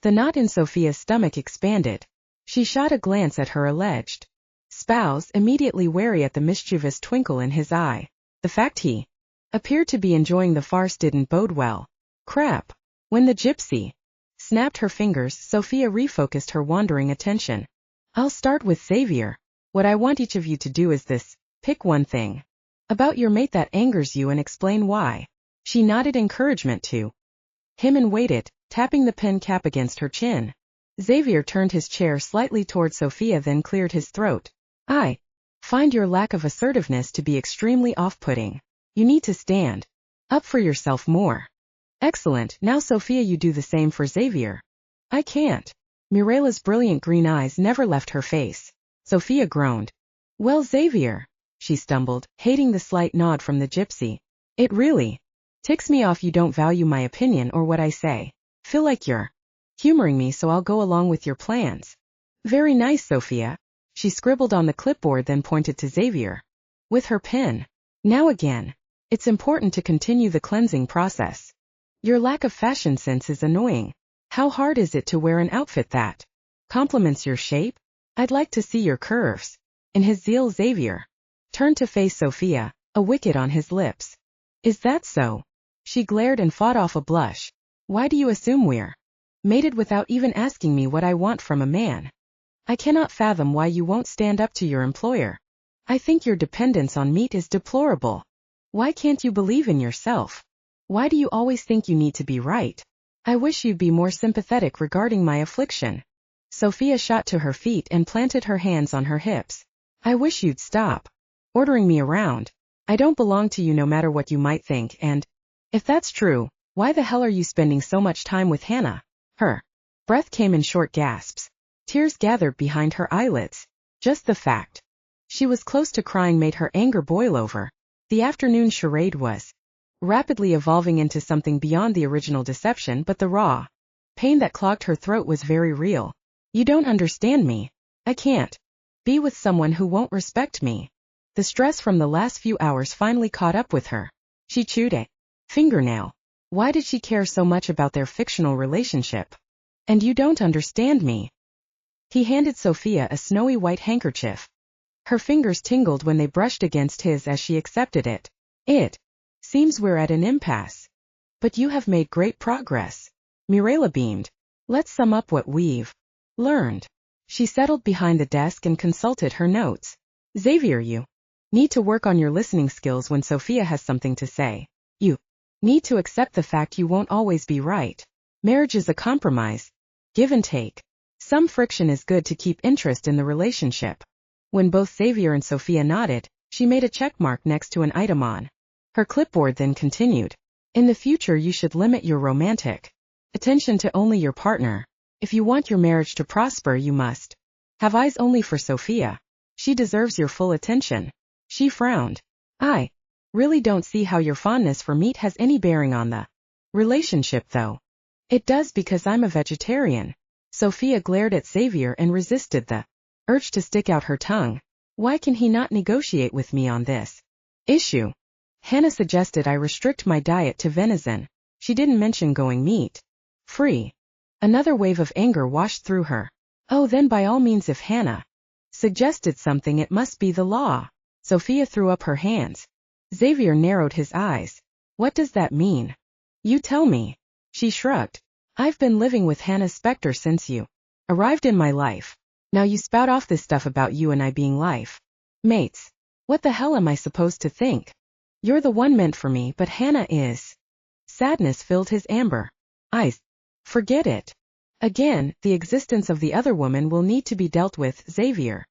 The knot in Sophia's stomach expanded. She shot a glance at her alleged spouse, immediately wary at the mischievous twinkle in his eye. The fact he appeared to be enjoying the farce didn't bode well. Crap. When the gypsy snapped her fingers, Sophia refocused her wandering attention. "I'll start with Xavier. What I want each of you to do is this: pick one thing about your mate that angers you and explain why." She nodded encouragement to him and waited, tapping the pen cap against her chin. Xavier turned his chair slightly toward Sophia, then cleared his throat. "I find your lack of assertiveness to be extremely off-putting. You need to stand up for yourself more." "Excellent. Now, Sophia, you do the same for Xavier." "I can't." Mirela's brilliant green eyes never left her face. Sophia groaned. "Well, Xavier," she stumbled, hating the slight nod from the gypsy. "It really ticks me off you don't value my opinion or what I say. Feel like you're humoring me, so I'll go along with your plans." "Very nice, Sophia." She scribbled on the clipboard, then pointed to Xavier with her pen. "Now again, it's important to continue the cleansing process. Your lack of fashion sense is annoying. How hard is it to wear an outfit that complements your shape? I'd like to see your curves." In his zeal, Xavier turned to face Sophia, a wicked on his lips. "Is that so?" She glared and fought off a blush. "Why do you assume we're mated without even asking me what I want from a man? I cannot fathom why you won't stand up to your employer. I think your dependence on meat is deplorable. Why can't you believe in yourself? Why do you always think you need to be right? I wish you'd be more sympathetic regarding my affliction." Sophia shot to her feet and planted her hands on her hips. "I wish you'd stop ordering me around. I don't belong to you no matter what you might think, and if that's true, why the hell are you spending so much time with Hannah?" Her breath came in short gasps. Tears gathered behind her eyelids. Just the fact she was close to crying made her anger boil over. The afternoon charade was rapidly evolving into something beyond the original deception, but the raw pain that clogged her throat was very real. "You don't understand me. I can't be with someone who won't respect me." The stress from the last few hours finally caught up with her. She chewed a fingernail. Why did she care so much about their fictional relationship? "And you don't understand me." He handed Sophia a snowy white handkerchief. Her fingers tingled when they brushed against his as she accepted it. "It seems we're at an impasse. But you have made great progress." Mirela beamed. Let's sum up what we've learned. She settled behind the desk and consulted her notes. Xavier, you need to work on your listening skills when Sophia has something to say. You need to accept the fact you won't always be right. Marriage is a compromise. Give and take. Some friction is good to keep interest in the relationship. When both Xavier and Sophia nodded, she made a check mark next to an item on her clipboard, then continued. In the future you should limit your romantic attention to only your partner. If you want your marriage to prosper, you must have eyes only for Sophia. She deserves your full attention. She frowned. I really don't see how your fondness for meat has any bearing on the relationship, though. It does, because I'm a vegetarian. Sophia glared at Xavier and resisted the urge to stick out her tongue. Why can he not negotiate with me on this issue? Hannah suggested I restrict my diet to venison. She didn't mention going meat-free. Another wave of anger washed through her. Oh, then by all means, if Hannah suggested something, it must be the law. Sophia threw up her hands. Xavier narrowed his eyes. What does that mean? You tell me. She shrugged. I've been living with Hannah's specter since you arrived in my life. Now you spout off this stuff about you and I being life mates. What the hell am I supposed to think? You're the one meant for me, but Hannah is. Sadness filled his amber eyes. Forget it. Again, the existence of the other woman will need to be dealt with, Xavier.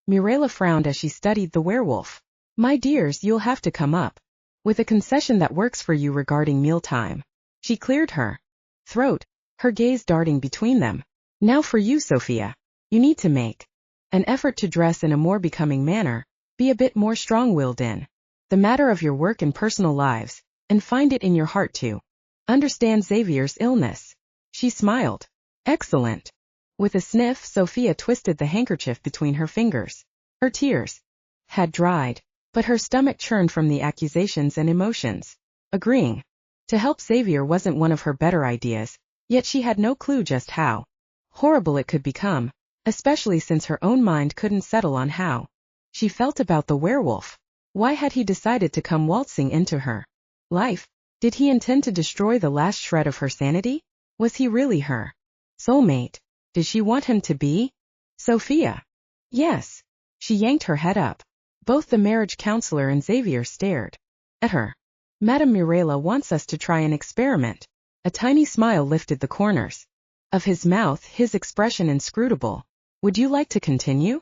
Mirela frowned as she studied the werewolf. My dears, you'll have to come up with a concession that works for you regarding mealtime. She cleared her throat, her gaze darting between them. Now for you, Sophia. You need to make an effort to dress in a more becoming manner, be a bit more strong-willed in the matter of your work and personal lives, and find it in your heart to understand Xavier's illness. She smiled. Excellent. With a sniff, Sophia twisted the handkerchief between her fingers. Her tears had dried, but her stomach churned from the accusations and emotions. Agreeing to help Xavier wasn't one of her better ideas, yet she had no clue just how horrible it could become, especially since her own mind couldn't settle on how she felt about the werewolf. Why had he decided to come waltzing into her life? Did he intend to destroy the last shred of her sanity? Was he really her soulmate? Did she want him to be? Sophia? Yes. She yanked her head up. Both the marriage counselor and Xavier stared at her. Madame Mirela wants us to try an experiment. A tiny smile lifted the corners of his mouth, his expression inscrutable. Would you like to continue?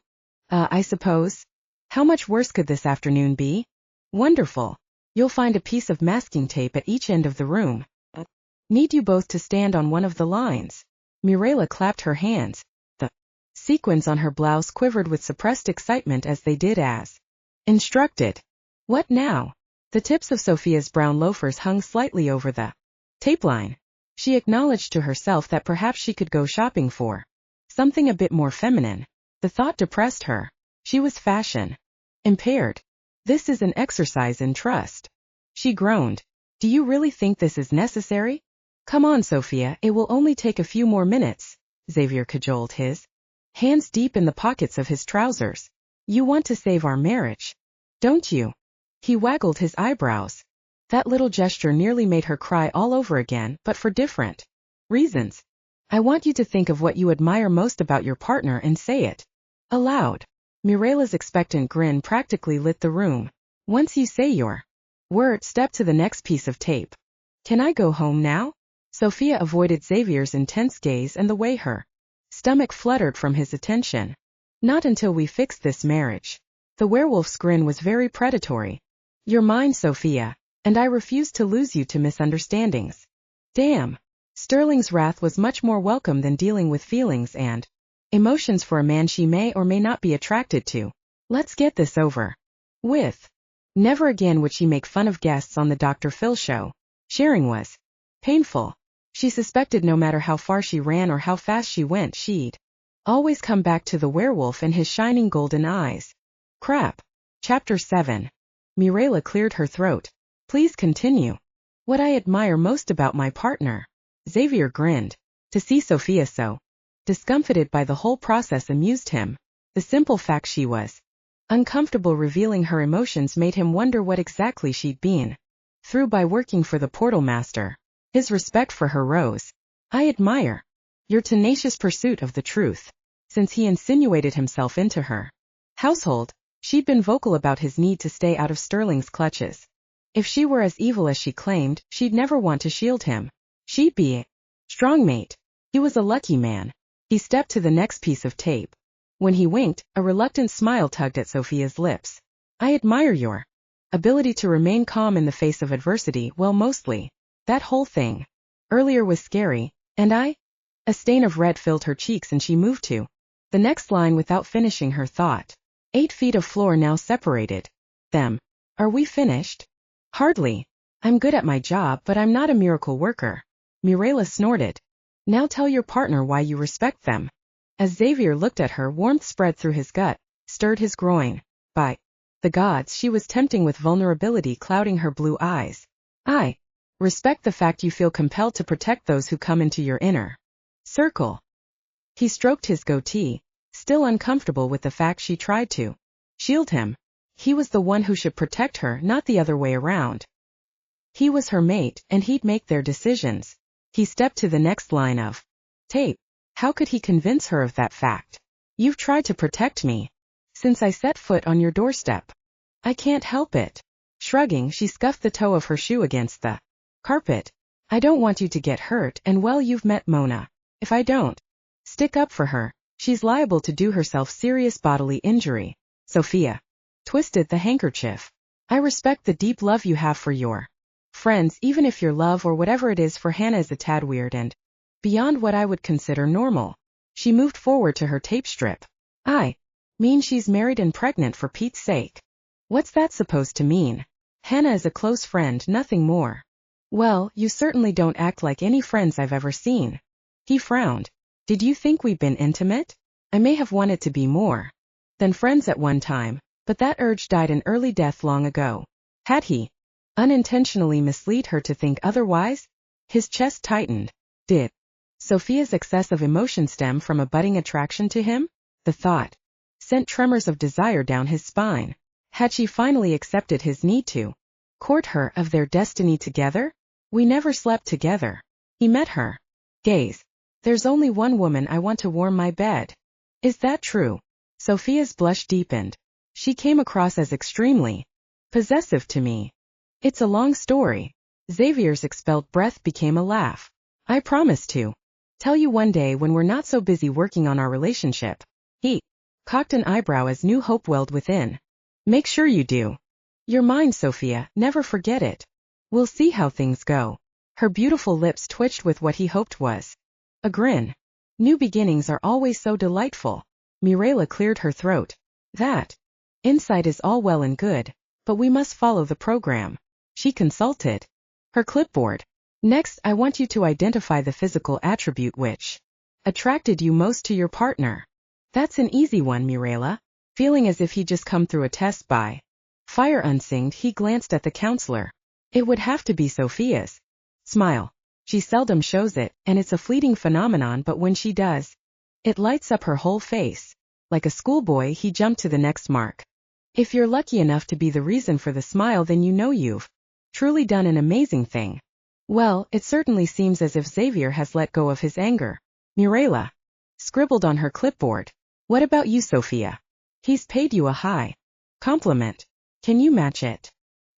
I suppose. How much worse could this afternoon be? Wonderful. You'll find a piece of masking tape at each end of the room. Need you both to stand on one of the lines. Mirela clapped her hands. The sequins on her blouse quivered with suppressed excitement as they did as instructed. What now? The tips of Sophia's brown loafers hung slightly over the tape line. She acknowledged to herself that perhaps she could go shopping for something a bit more feminine. The thought depressed her. She was fashion impaired. This is an exercise in trust. She groaned. Do you really think this is necessary? Come on, Sophia, it will only take a few more minutes. Xavier cajoled, his hands deep in the pockets of his trousers. You want to save our marriage, don't you? He waggled his eyebrows. That little gesture nearly made her cry all over again, but for different reasons. I want you to think of what you admire most about your partner and say it aloud. Mirela's expectant grin practically lit the room. Once you say your word, step to the next piece of tape. Can I go home now? Sophia avoided Xavier's intense gaze and the way her stomach fluttered from his attention. Not until we fix this marriage. The werewolf's grin was very predatory. You're mine, Sophia, and I refuse to lose you to misunderstandings. Damn. Sterling's wrath was much more welcome than dealing with feelings and emotions for a man she may or may not be attracted to. Let's get this over with. Never again would she make fun of guests on the Dr. Phil show. Sharing was painful. She suspected no matter how far she ran or how fast she went, she'd always come back to the werewolf and his shining golden eyes. Crap. Chapter 7. Mirela cleared her throat. Please continue. What I admire most about my partner. Xavier grinned. To see Sophia so discomfited by the whole process amused him. The simple fact she was uncomfortable revealing her emotions made him wonder what exactly she'd been through by working for the portal master. His respect for her rose. I admire your tenacious pursuit of the truth, since he insinuated himself into her household. She'd been vocal about his need to stay out of Sterling's clutches. If she were as evil as she claimed, she'd never want to shield him. She'd be a strong mate. He was a lucky man. He stepped to the next piece of tape. When he winked, a reluctant smile tugged at Sophia's lips. I admire your ability to remain calm in the face of adversity. Well, mostly. That whole thing earlier was scary, and I? A stain of red filled her cheeks and she moved to the next line without finishing her thought. 8 feet of floor now separated them. Are we finished? Hardly. I'm good at my job, but I'm not a miracle worker. Mirela snorted. Now tell your partner why you respect them. As Xavier looked at her, warmth spread through his gut, stirred his groin. By the gods, she was tempting with vulnerability clouding her blue eyes. I respect the fact you feel compelled to protect those who come into your inner circle. He stroked his goatee, still uncomfortable with the fact she tried to shield him. He was the one who should protect her, not the other way around. He was her mate, and he'd make their decisions. He stepped to the next line of tape. How could he convince her of that fact? You've tried to protect me since I set foot on your doorstep. I can't help it. Shrugging, she scuffed the toe of her shoe against the carpet. I don't want you to get hurt, and well, you've met Mona. If I don't stick up for her, she's liable to do herself serious bodily injury. Sophia twisted the handkerchief. I respect the deep love you have for your friends, even if your love or whatever it is for Hannah is a tad weird and beyond what I would consider normal. She moved forward to her tape strip. I mean, she's married and pregnant, for Pete's sake. What's that supposed to mean? Hannah is a close friend, nothing more. Well, you certainly don't act like any friends I've ever seen. He frowned. Did you think we'd been intimate? I may have wanted to be more than friends at one time, but that urge died an early death long ago. Had he unintentionally misled her to think otherwise? His chest tightened. Did Sophia's excess of emotion stem from a budding attraction to him? The thought sent tremors of desire down his spine. Had she finally accepted his need to court her of their destiny together? We never slept together. He met her gaze. There's only one woman I want to warm my bed. Is that true? Sophia's blush deepened. She came across as extremely possessive to me. It's a long story. Xavier's expelled breath became a laugh. I promise to tell you one day when we're not so busy working on our relationship. He cocked an eyebrow as new hope welled within. Make sure you do. You're mine, Sophia, never forget it. We'll see how things go. Her beautiful lips twitched with what he hoped was a grin. New beginnings are always so delightful. Mirela cleared her throat. That insight is all well and good, but we must follow the program. She consulted her clipboard. Next, I want you to identify the physical attribute which attracted you most to your partner. That's an easy one, Mirela. Feeling as if he'd just come through a test by fire unsinged, he glanced at the counselor. It would have to be Sophia's smile. She seldom shows it, and it's a fleeting phenomenon, but when she does, it lights up her whole face. Like a schoolboy, he jumped to the next mark. If you're lucky enough to be the reason for the smile, then you know you've truly done an amazing thing. Well, it certainly seems as if Xavier has let go of his anger. Mirela scribbled on her clipboard. What about you, Sophia? He's paid you a high compliment. Can you match it?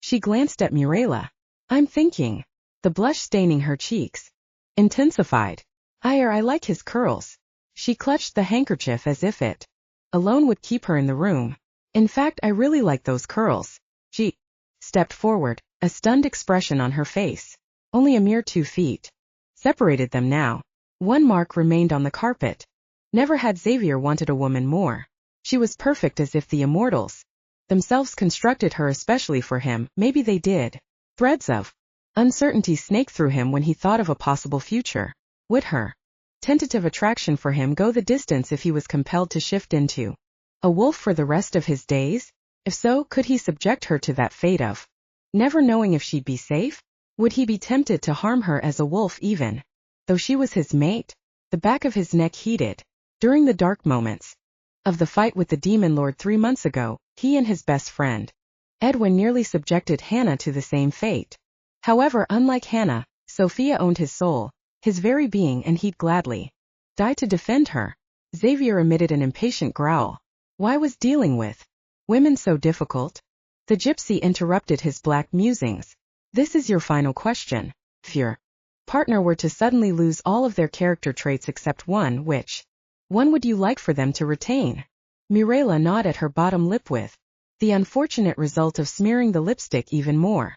She glanced at Mirela. I'm thinking. The blush staining her cheeks intensified. I like his curls. She clutched the handkerchief as if it alone would keep her in the room. In fact, I really like those curls. She stepped forward, a stunned expression on her face. Only a mere 2 feet separated them now. One mark remained on the carpet. Never had Xavier wanted a woman more. She was perfect, as if the immortals themselves constructed her especially for him. Maybe they did. Threads of uncertainty snaked through him when he thought of a possible future. Would her tentative attraction for him go the distance if he was compelled to shift into a wolf for the rest of his days? If so, could he subject her to that fate of never knowing if she'd be safe? Would he be tempted to harm her as a wolf even though she was his mate? The back of his neck heated. During the dark moments of the fight with the demon lord 3 months ago, he and his best friend Edwin nearly subjected Hannah to the same fate. However, unlike Hannah, Sophia owned his soul. his very being, and he'd gladly die to defend her. Xavier emitted an impatient growl. Why was dealing with women so difficult? The gypsy interrupted his black musings. This is your final question. If your partner were to suddenly lose all of their character traits except one, which one would you like for them to retain? Mirela gnawed at her bottom lip with the unfortunate result of smearing the lipstick even more.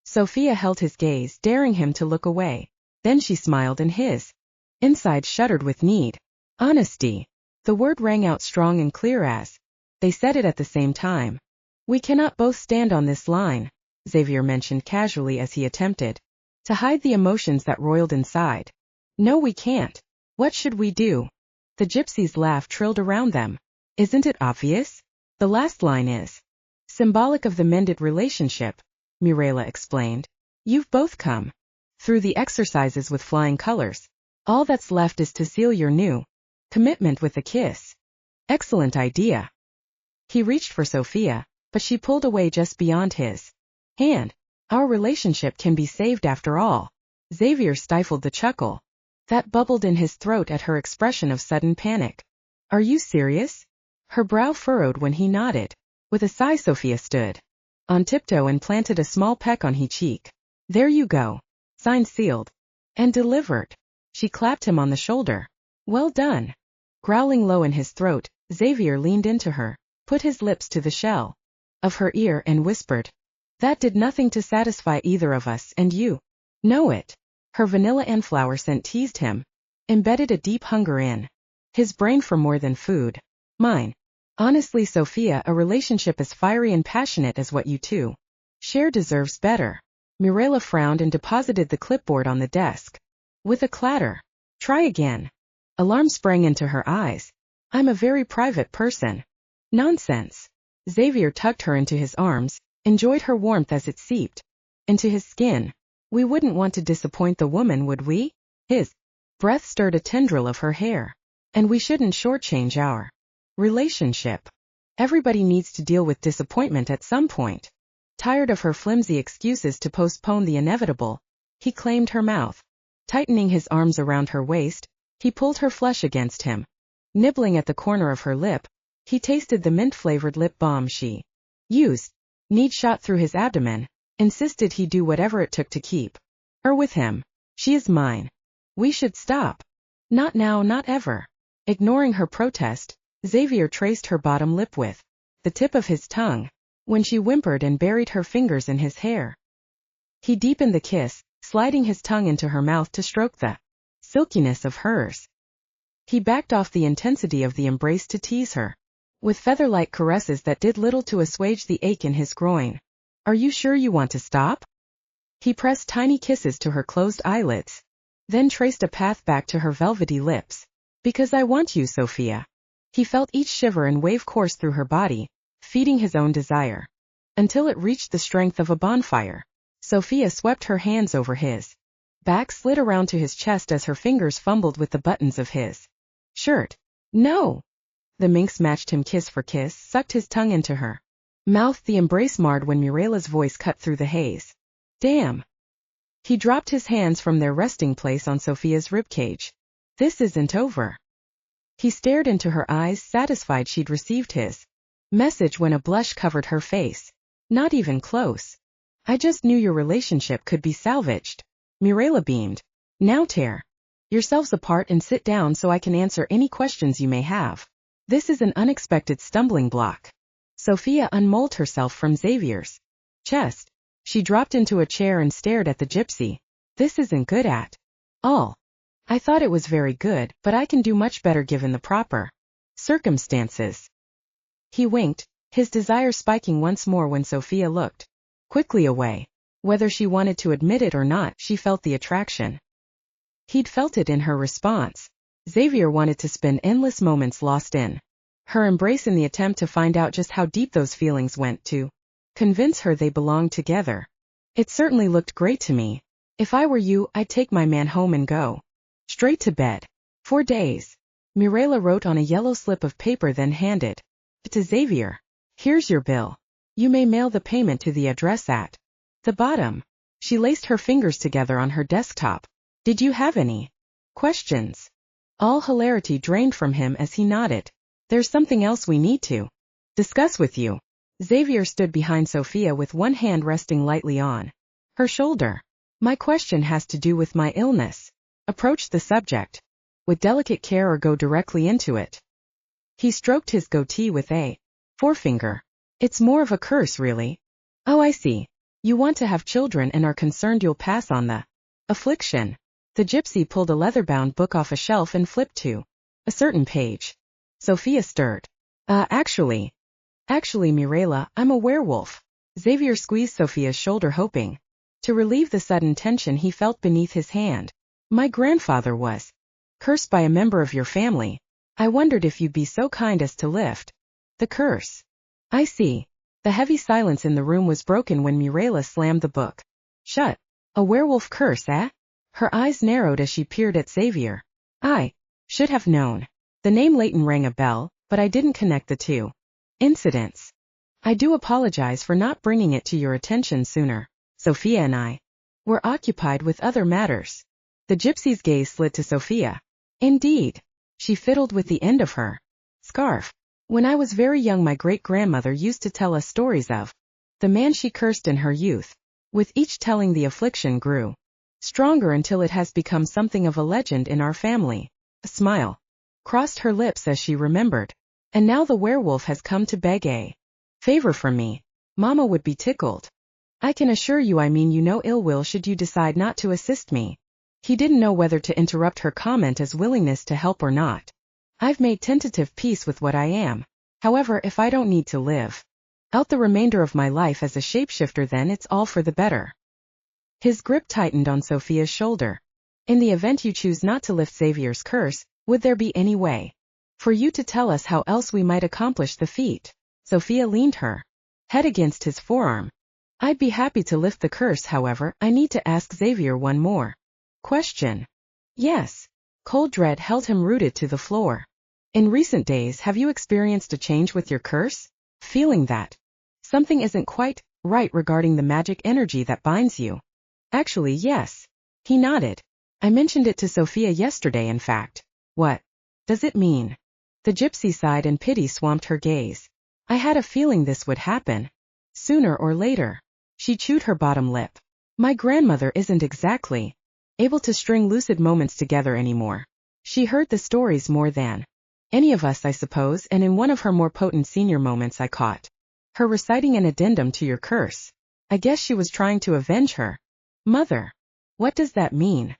Sophia held his gaze, daring him to look away. Then she smiled and his inside shuddered with need. Honesty. The word rang out strong and clear as they said it at the same time. We cannot both stand on this line, Xavier mentioned casually as he attempted to hide the emotions that roiled inside. No, we can't. What should we do? The gypsy's laugh trilled around them. Isn't it obvious? The last line is symbolic of the mended relationship, Mirela explained. You've both come through the exercises with flying colors. All that's left is to seal your new commitment with a kiss. Excellent idea. He reached for Sophia, but she pulled away just beyond his hand. Our relationship can be saved after all. Xavier stifled the chuckle that bubbled in his throat at her expression of sudden panic. Are you serious? Her brow furrowed when he nodded. With a sigh, Sophia stood on tiptoe and planted a small peck on his cheek. There you go. Signed, sealed, and delivered. She clapped him on the shoulder. Well done. Growling low in his throat, Xavier leaned into her, put his lips to the shell of her ear and whispered, that did nothing to satisfy either of us, and you know it. Her vanilla and flower scent teased him, embedded a deep hunger in his brain for more than food. Mine. Honestly, Sophia, a relationship as fiery and passionate as what you two share deserves better. Mirela frowned and deposited the clipboard on the desk. With a clatter. Try again. Alarm sprang into her eyes. I'm a very private person. Nonsense. Xavier tucked her into his arms, enjoyed her warmth as it seeped into his skin. We wouldn't want to disappoint the woman, would we? His breath stirred a tendril of her hair. And we shouldn't shortchange our relationship. Everybody needs to deal with disappointment at some point. Tired of her flimsy excuses to postpone the inevitable, he claimed her mouth. Tightening his arms around her waist, he pulled her flesh against him. Nibbling at the corner of her lip, he tasted the mint-flavored lip balm she used. Need shot through his abdomen, insisted he do whatever it took to keep her with him. She is mine. We should stop. Not now, not ever. Ignoring her protest, Xavier traced her bottom lip with the tip of his tongue. When she whimpered and buried her fingers in his hair, he deepened the kiss, sliding his tongue into her mouth to stroke the silkiness of hers. He backed off the intensity of the embrace to tease her with feather-like caresses that did little to assuage the ache in his groin. Are you sure you want to stop? He pressed tiny kisses to her closed eyelids, then traced a path back to her velvety lips. Because I want you, Sophia. He felt each shiver and wave course through her body, feeding his own desire, until it reached the strength of a bonfire. Sophia swept her hands over his back, slid around to his chest as her fingers fumbled with the buttons of his shirt. No! The minx matched him kiss for kiss, sucked his tongue into her mouth. The embrace marred when Mirela's voice cut through the haze. Damn! He dropped his hands from their resting place on Sophia's ribcage. This isn't over. He stared into her eyes, satisfied she'd received his message when a blush covered her face. Not even close. I just knew your relationship could be salvaged. Mirela beamed. Now tear yourselves apart and sit down so I can answer any questions you may have. This is an unexpected stumbling block. Sophia unmolded herself from Xavier's chest. She dropped into a chair and stared at the gypsy. This isn't good at all. I thought it was very good, but I can do much better given the proper circumstances. He winked, his desire spiking once more when Sophia looked quickly away. Whether she wanted to admit it or not, she felt the attraction. He'd felt it in her response. Xavier wanted to spend endless moments lost in her embrace in the attempt to find out just how deep those feelings went, to convince her they belonged together. It certainly looked great to me. If I were you, I'd take my man home and go straight to bed. 4 days. Mirela wrote on a yellow slip of paper, then handed it to Xavier. Here's your bill. You may mail the payment to the address at the bottom. She laced her fingers together on her desktop. Did you have any Questions. All hilarity drained from him as he nodded. There's something else we need to discuss with you. Xavier stood behind Sophia with one hand resting lightly on her shoulder. My question has to do with my illness. Approach the subject with delicate care or go directly into it. He stroked his goatee with a forefinger. It's more of a curse, really. Oh, I see. You want to have children and are concerned you'll pass on the affliction. The gypsy pulled a leather-bound book off a shelf and flipped to a certain page. Sophia stirred. Actually, Mirela, I'm a werewolf. Xavier squeezed Sophia's shoulder, hoping to relieve the sudden tension he felt beneath his hand. My grandfather was cursed by a member of your family. I wondered if you'd be so kind as to lift the curse. I see. The heavy silence in the room was broken when Mirela slammed the book shut. A werewolf curse, eh? Her eyes narrowed as she peered at Xavier. I should have known. The name Leighton rang a bell, but I didn't connect the two incidents. I do apologize for not bringing it to your attention sooner. Sophia and I were occupied with other matters. The gypsy's gaze slid to Sophia. Indeed. She fiddled with the end of her scarf. When I was very young, my great-grandmother used to tell us stories of the man she cursed in her youth. With each telling, the affliction grew stronger until it has become something of a legend in our family. A smile crossed her lips as she remembered. And now the werewolf has come to beg a favor from me. Mama would be tickled. I can assure you I mean you no ill will should you decide not to assist me. He didn't know whether to interrupt her comment as willingness to help or not. I've made tentative peace with what I am. However, if I don't need to live out the remainder of my life as a shapeshifter, then it's all for the better. His grip tightened on Sophia's shoulder. In the event you choose not to lift Xavier's curse, would there be any way for you to tell us how else we might accomplish the feat? Sophia leaned her head against his forearm. I'd be happy to lift the curse, however, I need to ask Xavier one more question. Yes. Cold dread held him rooted to the floor. In recent days, have you experienced a change with your curse? Feeling that something isn't quite right regarding the magic energy that binds you? Actually, yes. He nodded. I mentioned it to Sophia yesterday, in fact. What does it mean? The gypsy sighed and pity swamped her gaze. I had a feeling this would happen. Sooner or later. She chewed her bottom lip. My grandmother isn't exactly able to string lucid moments together anymore. She heard the stories more than any of us, I suppose, and in one of her more potent senior moments I caught her reciting an addendum to your curse. I guess she was trying to avenge her mother. What does that mean?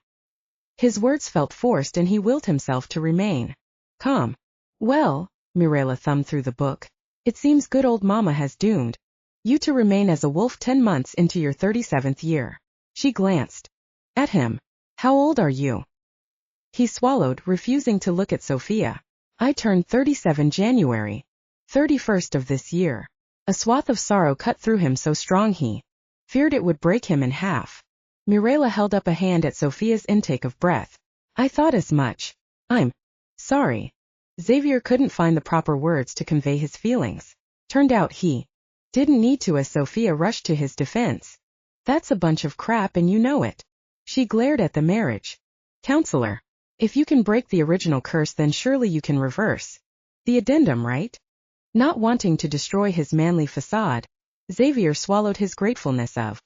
His words felt forced and he willed himself to remain calm. Well, Mirela thumbed through the book. It seems good old mama has doomed you to remain as a wolf 10 months into your 37th year. She glanced at him. How old are you? He swallowed, refusing to look at Sophia. I turned 37 January 31st of this year. A swath of sorrow cut through him so strong he feared it would break him in half. Mirela held up a hand at Sophia's intake of breath. I thought as much. I'm sorry. Xavier couldn't find the proper words to convey his feelings. Turned out he didn't need to as Sophia rushed to his defense. That's a bunch of crap and you know it. She glared at the marriage counselor. If you can break the original curse, then surely you can reverse the addendum, right? Not wanting to destroy his manly facade, Xavier swallowed his gratefulness of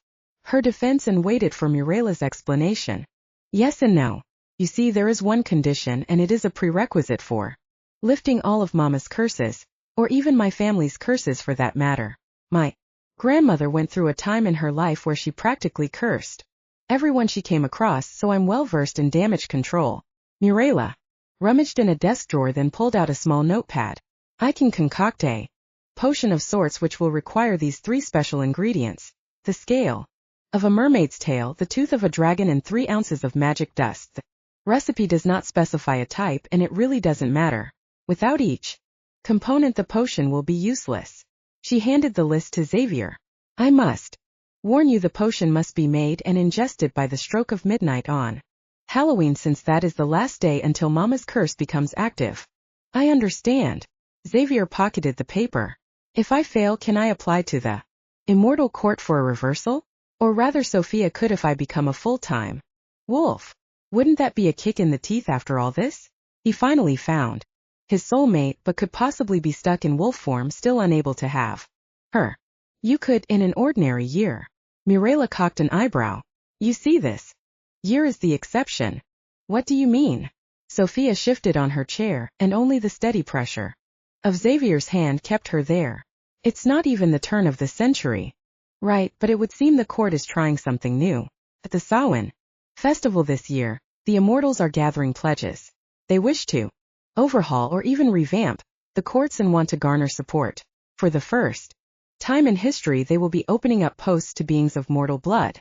her defense and waited for Mirela's explanation. Yes and no. You see, there is one condition, and it is a prerequisite for lifting all of Mama's curses, or even my family's curses for that matter. My grandmother went through a time in her life where she practically cursed everyone she came across, so I'm well versed in damage control. Mirela rummaged in a desk drawer, then pulled out a small notepad. I can concoct a potion of sorts which will require these 3 special ingredients: the scale of a mermaid's tail, the tooth of a dragon, and 3 ounces of magic dust. The recipe does not specify a type, and it really doesn't matter. Without each component, the potion will be useless. She handed the list to Xavier. I must warn you, the potion must be made and ingested by the stroke of midnight on Halloween, since that is the last day until Mama's curse becomes active. I understand. Xavier pocketed the paper. If I fail, can I apply to the Immortal Court for a reversal? Or rather, Sophia could if I become a full-time wolf. Wouldn't that be a kick in the teeth after all this? He finally found his soulmate, but could possibly be stuck in wolf form, still unable to have her. You could in an ordinary year. Mirela cocked an eyebrow. You see, this year is the exception. What do you mean? Sophia shifted on her chair, and only the steady pressure of Xavier's hand kept her there. It's not even the turn of the century. Right, but it would seem the court is trying something new. At the Samhain festival this year, the immortals are gathering pledges. They wish to overhaul or even revamp the courts and want to garner support. For the first time in history, they will be opening up posts to beings of mortal blood.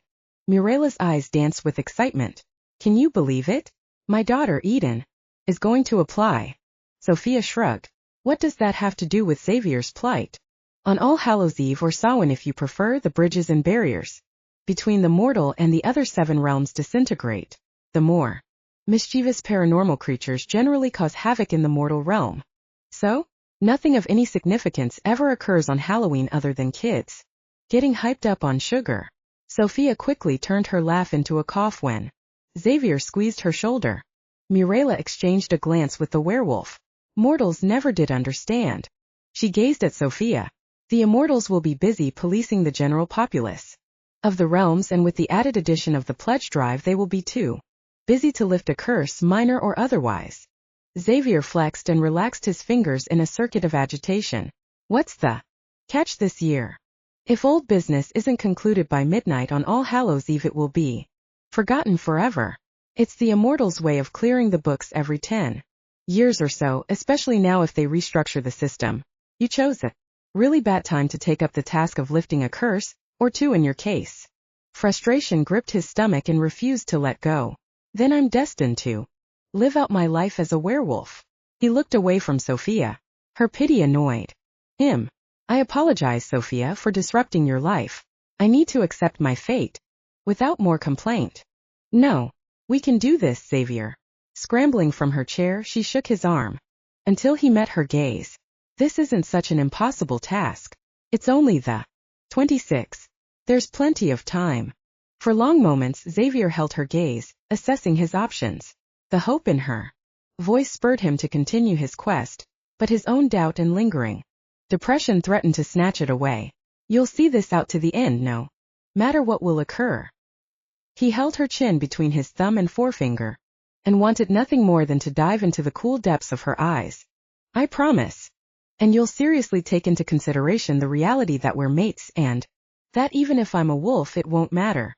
Mirela's eyes danced with excitement. Can you believe it? My daughter Eden is going to apply. Sophia shrugged. What does that have to do with Xavier's plight? On All Hallows Eve, or Samhain if you prefer, the bridges and barriers between the mortal and the other 7 realms disintegrate. The more mischievous paranormal creatures generally cause havoc in the mortal realm. So, nothing of any significance ever occurs on Halloween other than kids getting hyped up on sugar. Sophia quickly turned her laugh into a cough when Xavier squeezed her shoulder. Mirela exchanged a glance with the werewolf. Mortals never did understand. She gazed at Sophia. The immortals will be busy policing the general populace of the realms, and with the added addition of the pledge drive, they will be too busy to lift a curse, minor or otherwise. Xavier flexed and relaxed his fingers in a circuit of agitation. What's the catch this year? If old business isn't concluded by midnight on All Hallows Eve, it will be forgotten forever. It's the immortals' way of clearing the books every 10 years or so, especially now if they restructure the system. You chose a really bad time to take up the task of lifting a curse, or 2 in your case. Frustration gripped his stomach and refused to let go. Then I'm destined to live out my life as a werewolf. He looked away from Sophia. Her pity annoyed him. I apologize, Sophia, for disrupting your life. I need to accept my fate without more complaint. No. We can do this, Xavier. Scrambling from her chair, she shook his arm until he met her gaze. This isn't such an impossible task. It's only the 26th. There's plenty of time. For long moments, Xavier held her gaze, assessing his options. The hope in her voice spurred him to continue his quest, but his own doubt and lingering depression threatened to snatch it away. You'll see this out to the end, no matter what will occur. He held her chin between his thumb and forefinger, and wanted nothing more than to dive into the cool depths of her eyes. I promise. And you'll seriously take into consideration the reality that we're mates, and that even if I'm a wolf, it won't matter.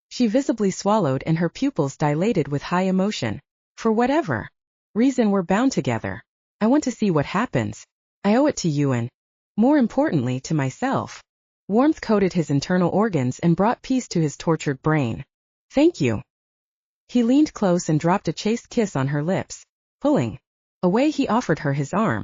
She visibly swallowed, and her pupils dilated with high emotion. For whatever reason, we're bound together. I want to see what happens. I owe it to you and, more importantly, to myself. Warmth coated his internal organs and brought peace to his tortured brain. Thank you. He leaned close and dropped a chaste kiss on her lips. Pulling away, he offered her his arm.